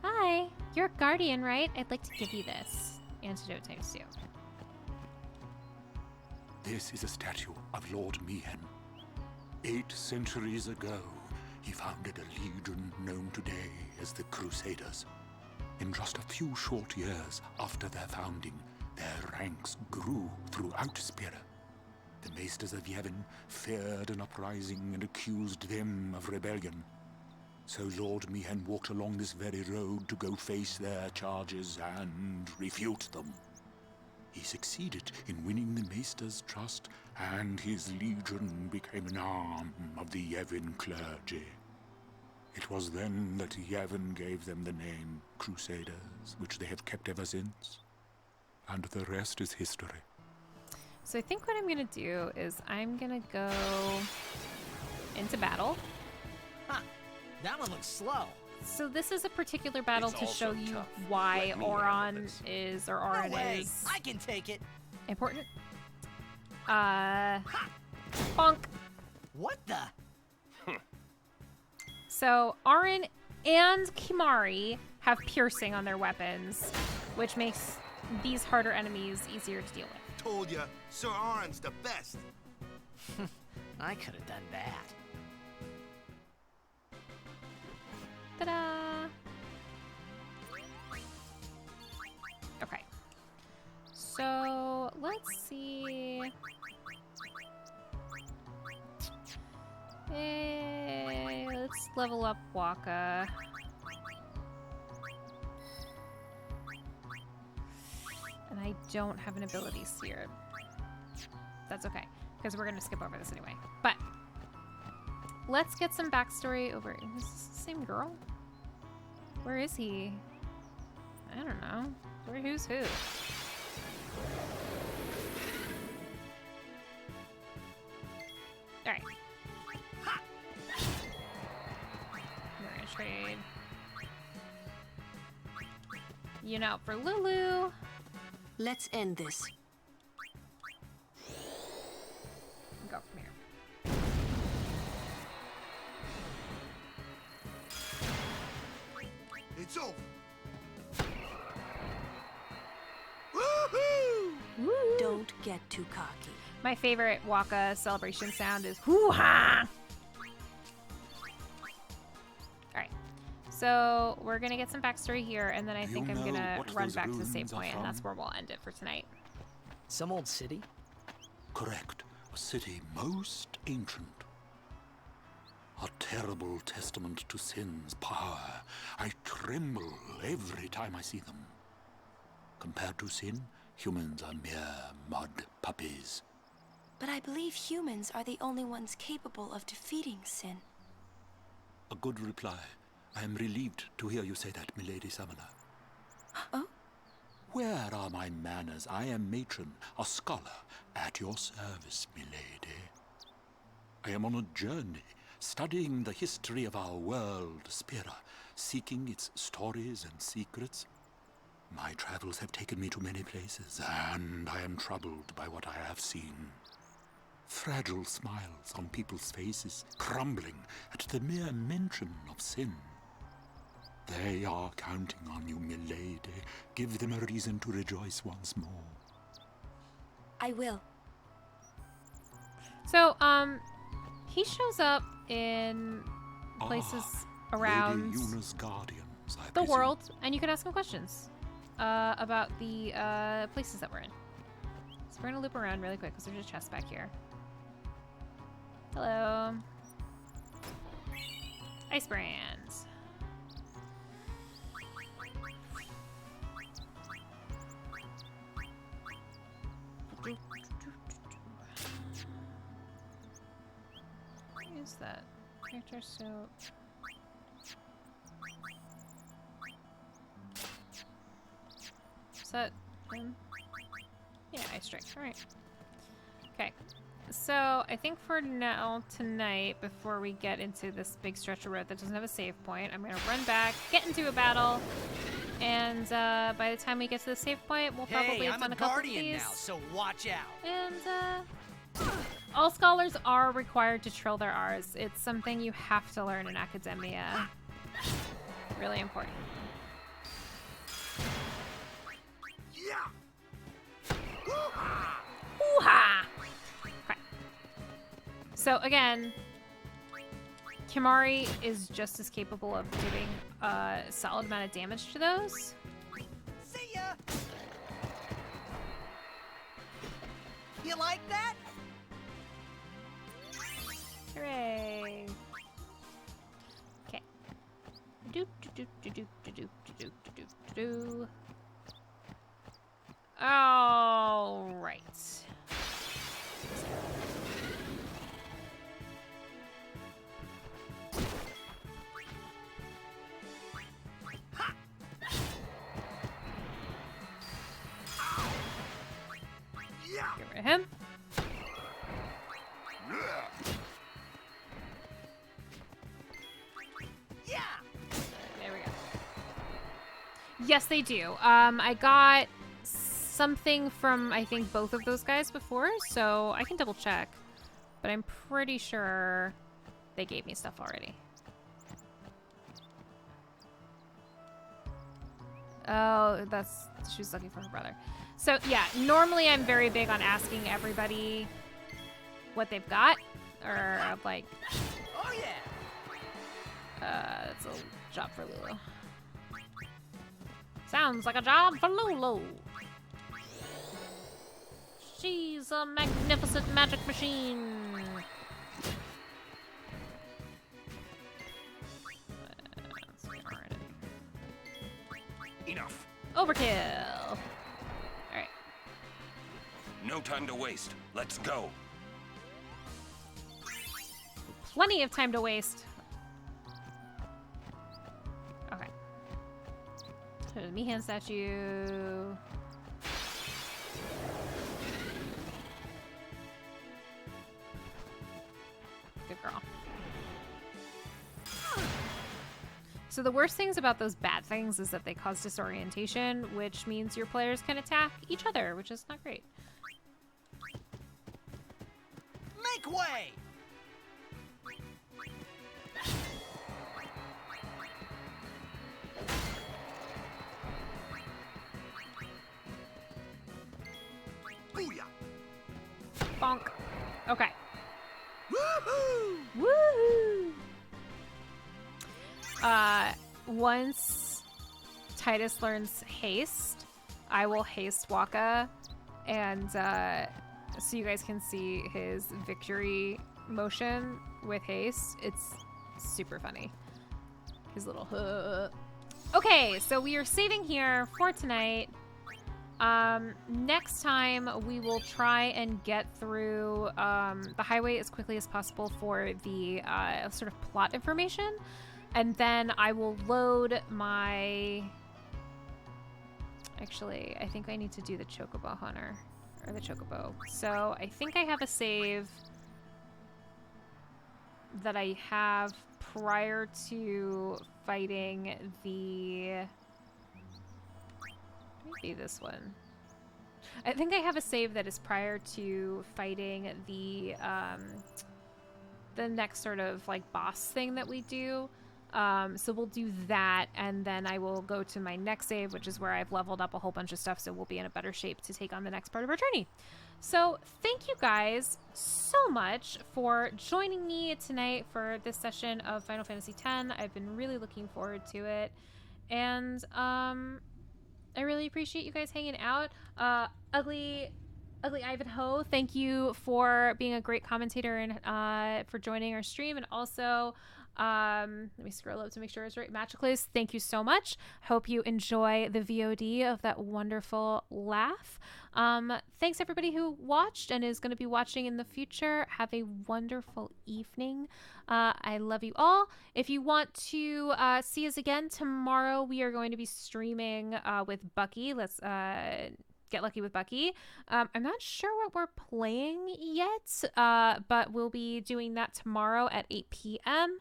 Hi, you're a guardian, right? I'd like to give you this. Antidote times 2. This is a statue of Lord Meehan. 8 centuries ago, he founded a legion known today as the Crusaders. In just a few short years after their founding, their ranks grew throughout Spira. The Maesters of Yevon feared an uprising and accused them of rebellion. So Lord Meehan walked along this very road to go face their charges and refute them. He succeeded in winning the Maester's trust, and his legion became an arm of the Yevon clergy. It was then that Yevon gave them the name Crusaders, which they have kept ever since. And the rest is history. So I think what I'm going to do is I'm going to go into battle. Huh. That one looks slow. So this is a particular battle It's to show also you tough. why Let me handle Auron this. is, or Auron No way. is I can take it. important. Bonk. What the? So Auron and Kimari have piercing on their weapons, which makes these harder enemies easier to deal with. Told ya, Sir Auron's the best. I could have done that. Ta-da! Okay. So let's see. Let's level up Waka. And I don't have an ability seer. That's okay, because we're gonna skip over this anyway. But let's get some backstory over. Is this the same girl? Where is he? I don't know. Who's who? Alright. We're gonna trade Yun out for Lulu. Let's end this. Go from here. It's over. Don't get too cocky. My favorite Waka celebration sound is hoo-ha! Alright. So we're gonna get some backstory here, and then I think I'm gonna run back to the save point, and that's where we'll end it for tonight. Some old city? Correct. A city most ancient. A terrible testament to sin's power. I tremble every time I see them. Compared to sin, humans are mere mud puppies. But I believe humans are the only ones capable of defeating sin. A good reply. I am relieved to hear you say that, milady summoner. Oh? Where are my manners? I am matron, a scholar, at your service, milady. I am on a journey, studying the history of our world, Spira, seeking its stories and secrets. My travels have taken me to many places, and I am troubled by what I have seen. Fragile smiles on people's faces, crumbling at the mere mention of sin. They are counting on you, milady. Give them a reason to rejoice once more. I will. So, he shows up in places around Lady Yuna's guardians, I the presume. world, and you can ask him questions about the places that we're in. So we're gonna loop around really quick because there's a chest back here. Hello. Ice brands. What is that? Character soap. Is that him? Yeah, ice strike. Alright. Okay. So, I think for now, tonight, before we get into this big stretch of road that doesn't have a save point, I'm going to run back, get into a battle, and by the time we get to the save point, we'll probably have done a couple of these. Hey, I'm a guardian now, so watch out. And, all scholars are required to trill their R's. It's something you have to learn in academia. Really important. Yeah. Ooh-ha! Okay. So again, Kimari is just as capable of doing a solid amount of damage to those. See ya! You like that? Hooray! Okay. Do do do do do do do do do do do. All right. Get rid of him. There we go. Yes, they do. I got something from, I think, both of those guys before, so I can double check. But I'm pretty sure they gave me stuff already. Oh, she was looking for her brother. So, yeah, normally I'm very big on asking everybody what they've got. Or, like... Oh, yeah! That's a job for Lulu. Sounds like a job for Lulu. She's a magnificent magic machine. Enough. Overkill. Alright. No time to waste. Let's go. Plenty of time to waste. Okay. So the Meehan statue. Good girl. So the worst things about those bad things is that they cause disorientation, which means your players can attack each other, which is not great. Make way! Booyah! Bonk. Okay. Woohoo! Woohoo! Once Titus learns haste, I will haste Waka, and so you guys can see his victory motion with haste. It's super funny. His little Okay, so we are saving here for tonight. Next time we will try and get through the highway as quickly as possible for the sort of plot information. And then I will load my... Actually, I think I need to do the Chocobo Hunter. Or the Chocobo. So I think I have a save that I have prior to fighting the... Maybe this one. I think I have a save that is prior to fighting the next sort of like boss thing that we do. So we'll do that, and then I will go to my next save, which is where I've leveled up a whole bunch of stuff, so we'll be in a better shape to take on the next part of our journey. So thank you guys so much for joining me tonight for this session of Final Fantasy X. I've been really looking forward to it, and I really appreciate you guys hanging out. Ugly Ivanhoe, thank you for being a great commentator and for joining our stream, and also let me scroll up to make sure it's right. Magiclus, thank you so much. Hope you enjoy the VOD of that wonderful laugh. Thanks everybody who watched and is going to be watching in the future. Have a wonderful evening. I love you all. If you want to see us again tomorrow, we are going to be streaming with Bucky. Let's get lucky with Bucky. I'm not sure what we're playing yet, but we'll be doing that tomorrow at 8 p.m.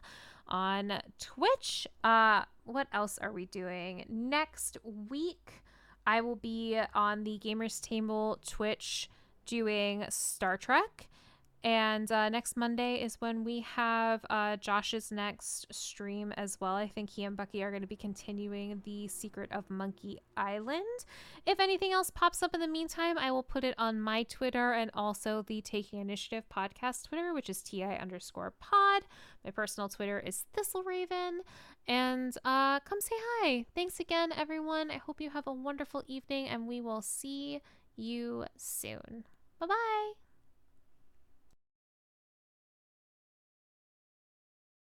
on Twitch. What else are we doing? Next week, I will be on the Gamers Table Twitch doing Star Trek. And next Monday is when we have Josh's next stream as well. I think he and Bucky are going to be continuing the Secret of Monkey Island. If anything else pops up in the meantime, I will put it on my Twitter and also the Taking Initiative podcast Twitter, which is TI_pod. My personal Twitter is ThistleRaven. And come say hi. Thanks again, everyone. I hope you have a wonderful evening, and we will see you soon. Bye-bye.